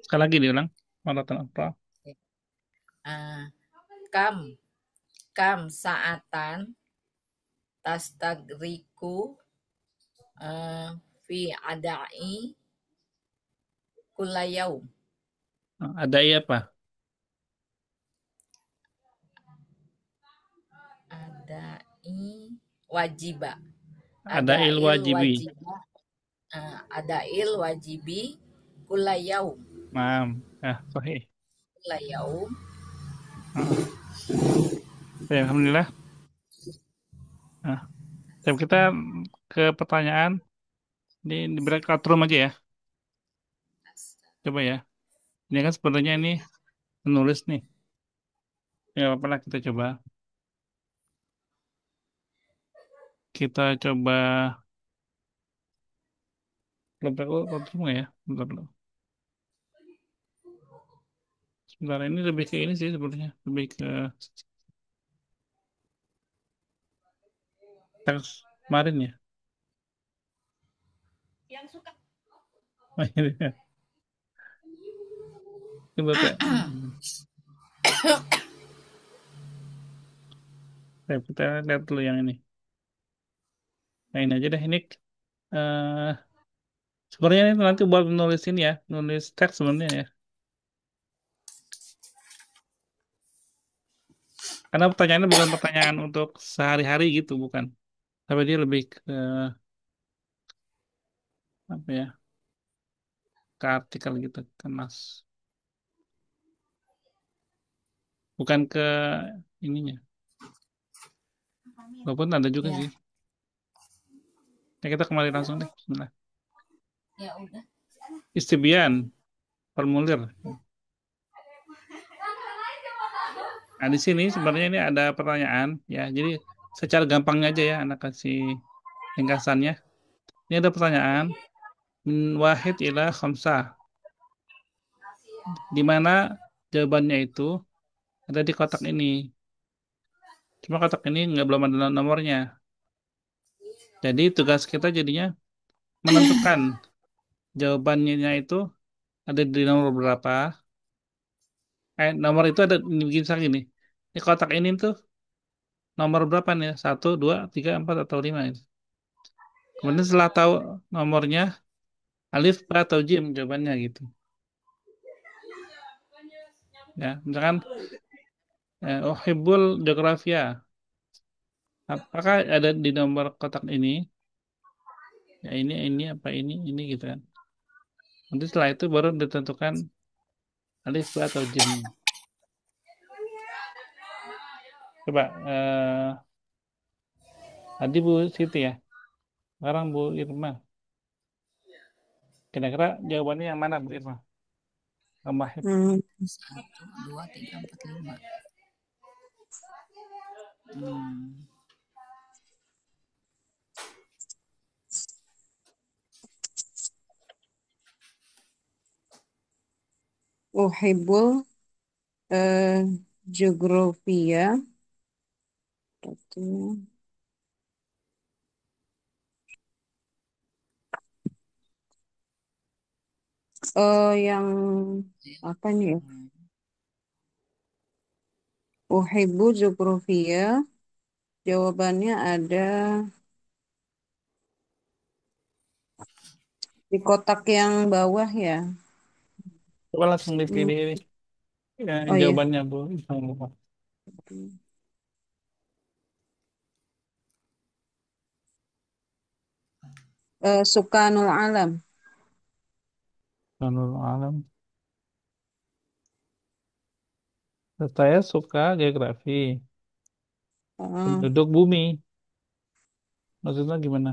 Sekali lagi diulang. Maratan apa? kam kam saatan tas tagriku fi adai kulayom Ada i apa? adai wajiba Ada il wajibi. ada il wajibi kulayaum Maam. Ah, sahih. kulayaum Ya, alhamdulillah. Nah, tapi kita ke pertanyaan di breakout room aja ya. Coba ya. Ini kan sebenarnya ini menulis nih. Ya, apa lah kita coba. Kita coba breakout room nggak ya? Bentar dulu. Sebentar, ini lebih ke ini sih sebenarnya. Lebih ke teks kemarin ya. Yang suka Oh, ini ya. Coba Teh. Kita lihat dulu yang ini. Nah, ini aja deh. Ini eh sebenarnya ini nanti buat nulis ini ya. Nulis teks sebenarnya ya. Karena pertanyaannya bukan pertanyaan untuk sehari-hari gitu, bukan. Tapi dia lebih ke apa ya? Ke artikel gitu, ke nas. Bukan ke ininya. Walaupun ada juga ya sih. Ya kita kembali langsung deh. Bismillah. ya udah Istibian, formulir. Nah, di sini sebenarnya ini ada pertanyaan ya. Jadi secara gampangnya aja ya anak kasih ringkasannya. Ini ada pertanyaan min wahid ila khamsah. Di mana jawabannya itu ada di kotak ini. Cuma kotak ini nggak belum ada nomornya. Jadi tugas kita jadinya menentukan jawabannya itu ada di nomor berapa. Nomor itu ada misalnya gini. Ini kotak ini tuh nomor berapa nih? Satu, dua, tiga, empat atau lima. Kemudian setelah tahu nomornya, alif, ba, atau jim jawabannya gitu. Ya, misalkan Hibbul Geografia. Apakah ada di nomor kotak ini? Ya ini apa ini gitu kan. Nanti setelah itu baru ditentukan alif, ba, atau jim. Coba tadi Bu Siti ya. Sekarang Bu Irma. Kira-kira jawabannya yang mana Bu Irma? Tambah Hmm. 1, 2, 3, 4, 5. Hmm. Uhibbul geografia. Itu. Yang apa nih ya? Uhibbu geografia. Jawabannya ada di kotak yang bawah ya. coba langsung Hmm. dipilih Oh iya. jawabannya Bu. Jangan lupa. Sukanul Alam. Nurul Alam. Saya suka geografi. Uh, Penduduk bumi. Maksudnya gimana?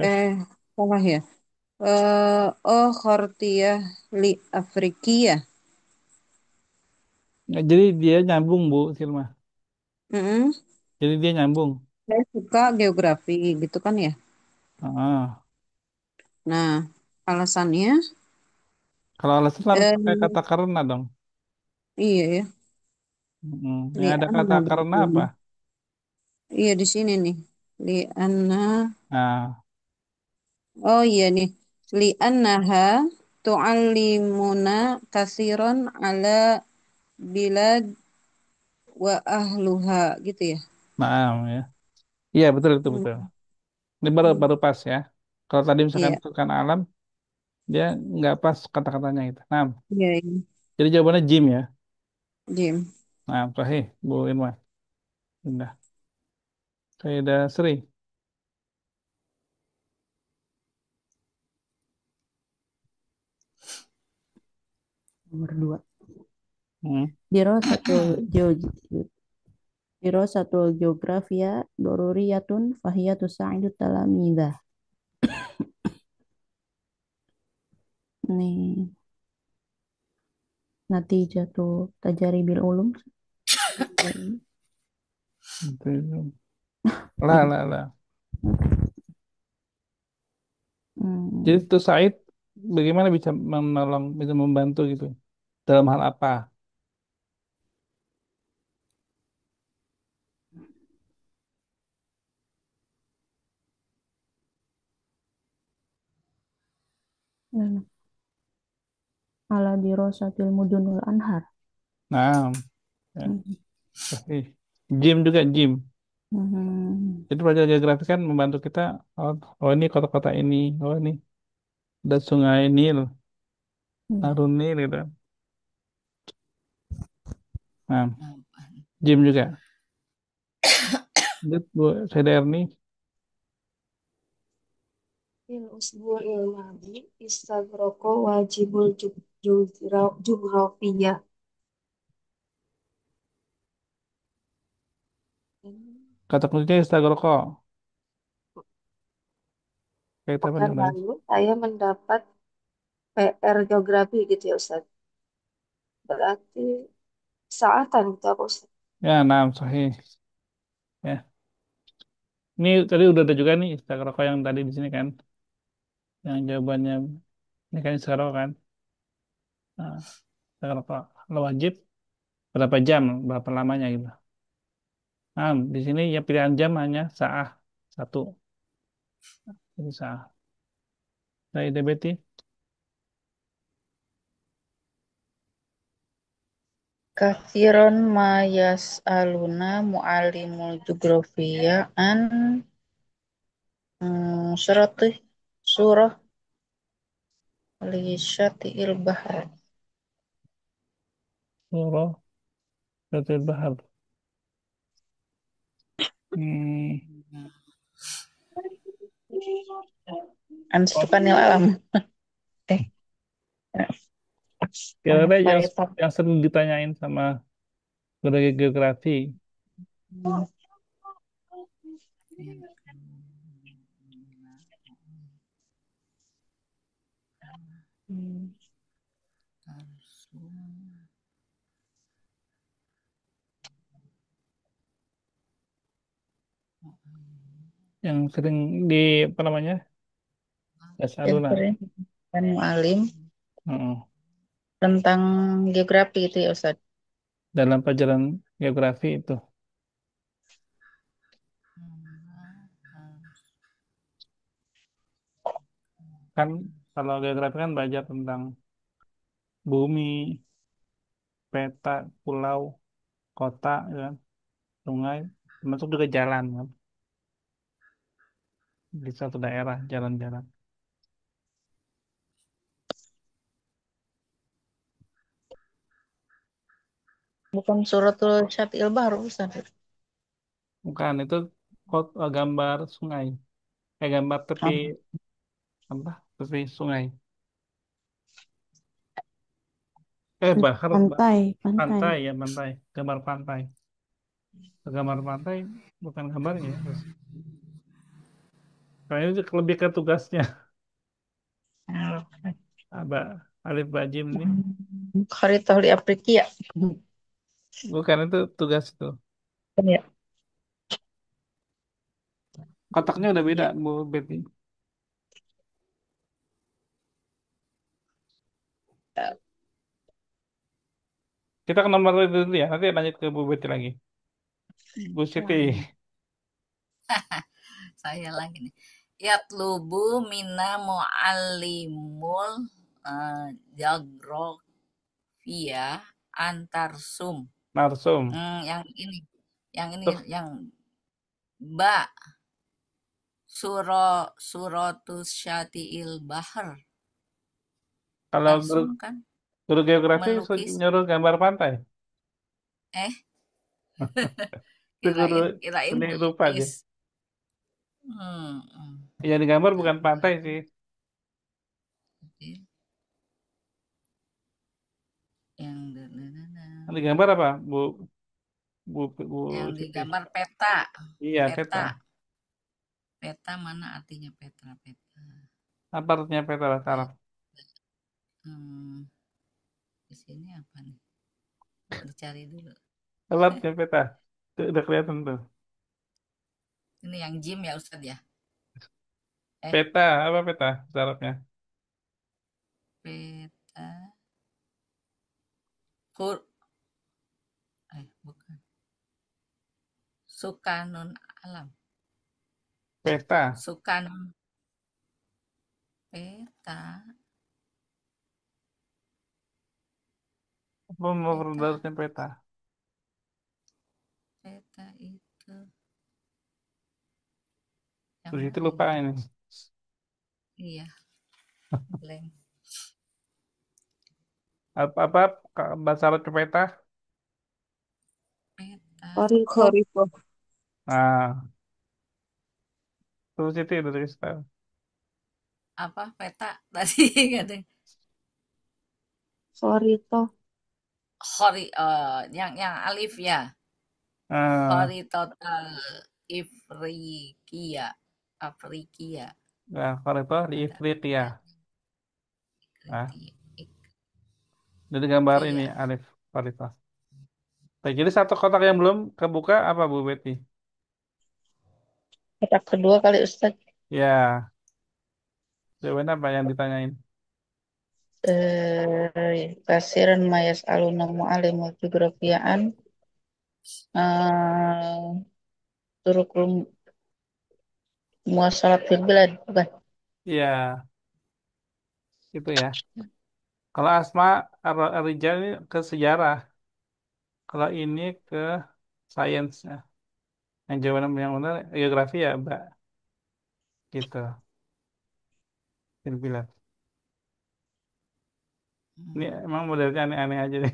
eh, salah ya. Oh, Khortiyah li Afrikia. Nggak, jadi dia nyambung Bu Silma. Mm-mm. Jadi dia nyambung. Saya suka geografi gitu kan ya. Ah. Nah, alasannya, Kalau alasan harus pakai eh, kata karena dong. iya ya, Yang li ada kata anna karena berarti ini. apa? Iya di sini nih, li anna. Nah, Oh iya nih, li annaha tu'allimuna kasiron ala bilad wa ahluha gitu ya. maaf ya. Iya betul itu Hmm. betul. Ini baru Hmm. baru pas ya. Kalau tadi misalkan Iya, sukan alam, dia nggak pas kata-katanya itu. Nah, iya, iya. jadi jawabannya Jim ya. Jim. Nah, sahih Bu Irma. Indah. Kaidah Sri. Nomor 2. Hmm. Dirasatul geografia doruriyatun fahiyatu tusa'idu talamidah. Nih, natijatu tajaribil ulum. Itu. Lah, lah, lah. Jadi Hmm, itu Said bagaimana bisa menolong, bisa membantu gitu. Dalam hal apa? ala dirasatil mudun wal anhar. Nah, ya, Hmm, sahih. Jim juga Jim. hmm, Jadi pelajaran geografi kan membantu kita. Oh, oh ini kota-kota ini. Oh ini ada Sungai Nil, iya. Narun Nil gitu. Nah, Nah, Jim juga. Lihat Bu CDR nih. Fil usbu'il madi istagroko wajibul jugrafiyah. Kata kuncinya Instagroko. Kayak apa Pekan nih tadi? lalu saya mendapat PR geografi gitu ya Ustaz. Berarti saatan gitu apa Ustaz? Ya, nah, sahih. Ya. Ini tadi udah ada juga nih Instagroko yang tadi di sini kan. Yang jawabannya ini kan Instagroko kan. Nah, Instagroko. Kalau wajib berapa jam, berapa lamanya gitu. Nah, di sini ya pilihan jam hanya saah satu. Ini saah. Saya Betty. Kathiron ma yas'aluna mu'alimul jugrafiyya an syarati surah li syati'il bahar. Surah Fathul Bahar. Hmm, An sukanil alam. Eh, kira-kira Maritab. yang sering ditanyain sama guru geografi. Yang sering di apa namanya? Yang Yasaluna. sering kan mu'alim Heeh. tentang geografi itu ya Ustaz. Dalam pelajaran geografi itu. Kan kalau geografi kan belajar tentang bumi, peta, pulau, kota, ya kan, sungai, termasuk juga jalan kan, di suatu daerah, jalan-jalan. Bukan suratul Syati'il Bahar Ustaz. Bukan, itu gambar sungai. Gambar tepi, apa, tepi sungai. Bahar, Pantai, pantai. pantai ya, pantai. Gambar pantai. Gambar pantai bukan gambarnya ya. Terus, karena itu lebih ke tugasnya. Abah Alif Bajim nih. Kharitah li Afrikia. Bukan itu tugas itu. Kan ya. Kotaknya udah beda, Bu Betty. Kita ke nomor itu dulu ya. Nanti lanjut ke Bu Betty lagi. Bu Siti. Saya lagi nih. Yatlubu mina muallimul jagrofia antarsum. Narsum. Yang ini, Tuh, yang ba suratus syati'il bahar. kalau Tarsum kan guru geografi melukis. nyuruh gambar pantai. Eh, Itu guru kirain seni rupa aja. melukis. Hmm, hmm. Yang digambar bukan Apa pantai sih. sih? Yang Yang digambar apa, Bu Bu yang Siti? digambar peta. Iya, peta. Peta. Peta mana artinya peta? Peta. Apa artinya peta bahasa Arab? Hmm, di sini apa nih? Dicari dulu. Apa artinya peta? Itu udah kelihatan tuh. Ini yang gym ya Ustadz ya? Peta, apa peta bahasa Arabnya? Peta. Kur. Bukan. Sukanun alam. Peta. Sukanun. Peta. Apa mau Peta. harusnya peta? Peta itu. Yang Terus itu mana lupa ini? ini. Iya. Blank. Apa bahasa Arab peta? Peta. Kharifa. Nah, terus itu tulis tahu. Apa peta tadi katanya? Kharito. Yang alif ya. Ah, Total Ifriqiya. Afrikia. nah, kalau itu di Ada Ifriqiya. Nah, Ifriqiya. dari gambar ini Iya. Alif Farita. Baik, jadi satu kotak yang belum kebuka apa Bu Betty? Kotak kedua kali Ustaz. Ya, jawabannya apa yang ditanyain? Kasiran mayas aluna mu'alimul jugrafiyaan Turukul muasalat fil bilad, bukan? Iya, itu ya. Kalau Asma Ar-Rijal ini ke sejarah. Kalau ini ke sains. Ya. Yang jawaban yang benar geografi ya, Mbak. Gitu. Bilad. Ini emang modelnya aneh-aneh aja deh.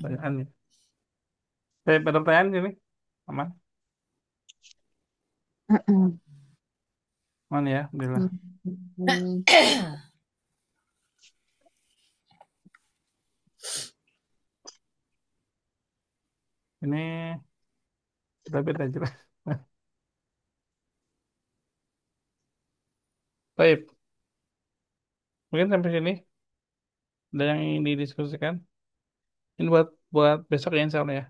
Pertanyaannya. Saya pada pertanyaan sini. Aman? Mm-mm. Aman ya, Alhamdulillah. Hmm. Ini berbeda aja lah. Baik. Mungkin sampai sini. Ada yang ingin didiskusikan. Ini buat buat besok ya insya Allah ya.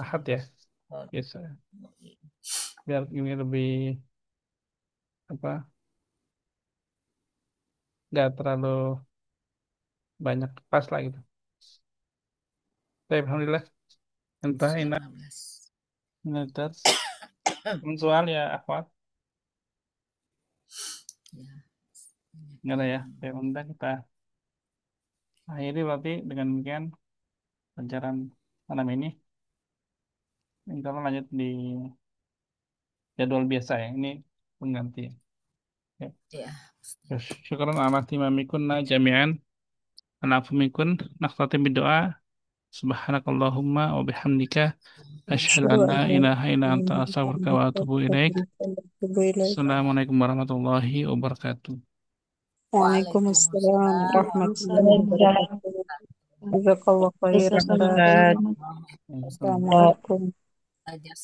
Ahad ya. Oh, Biasa. Biar ini lebih apa? Nggak terlalu banyak pas lah gitu. Baik, Alhamdulillah. Entah sudah ini 15. terus soal ya akhwat. Ya, Nggak ada ya. Baik, udah kita akhiri berarti dengan demikian pelajaran malam ini. Insya Allah lanjut di jadwal biasa ya. Ini pengganti. Ya. ya. Terus, syukuran ala timamikunna jami'an. Anafu minkun. Nakhtati berdoa. Subhanakallahumma wa bihamdika. Asyhadu Asyhadu an an la la ilaha illa ilaha anta illa astaghfiruka wa anta atubu ilaik. astaghfiruka wa atubu ilaik. Assalamualaikum warahmatullahi wabarakatuh. Waalaikumsalam warahmatullahi Waalaikumsalam. wabarakatuh. Jazakallah khairan. Ustaz. Assalamualaikum. Belajar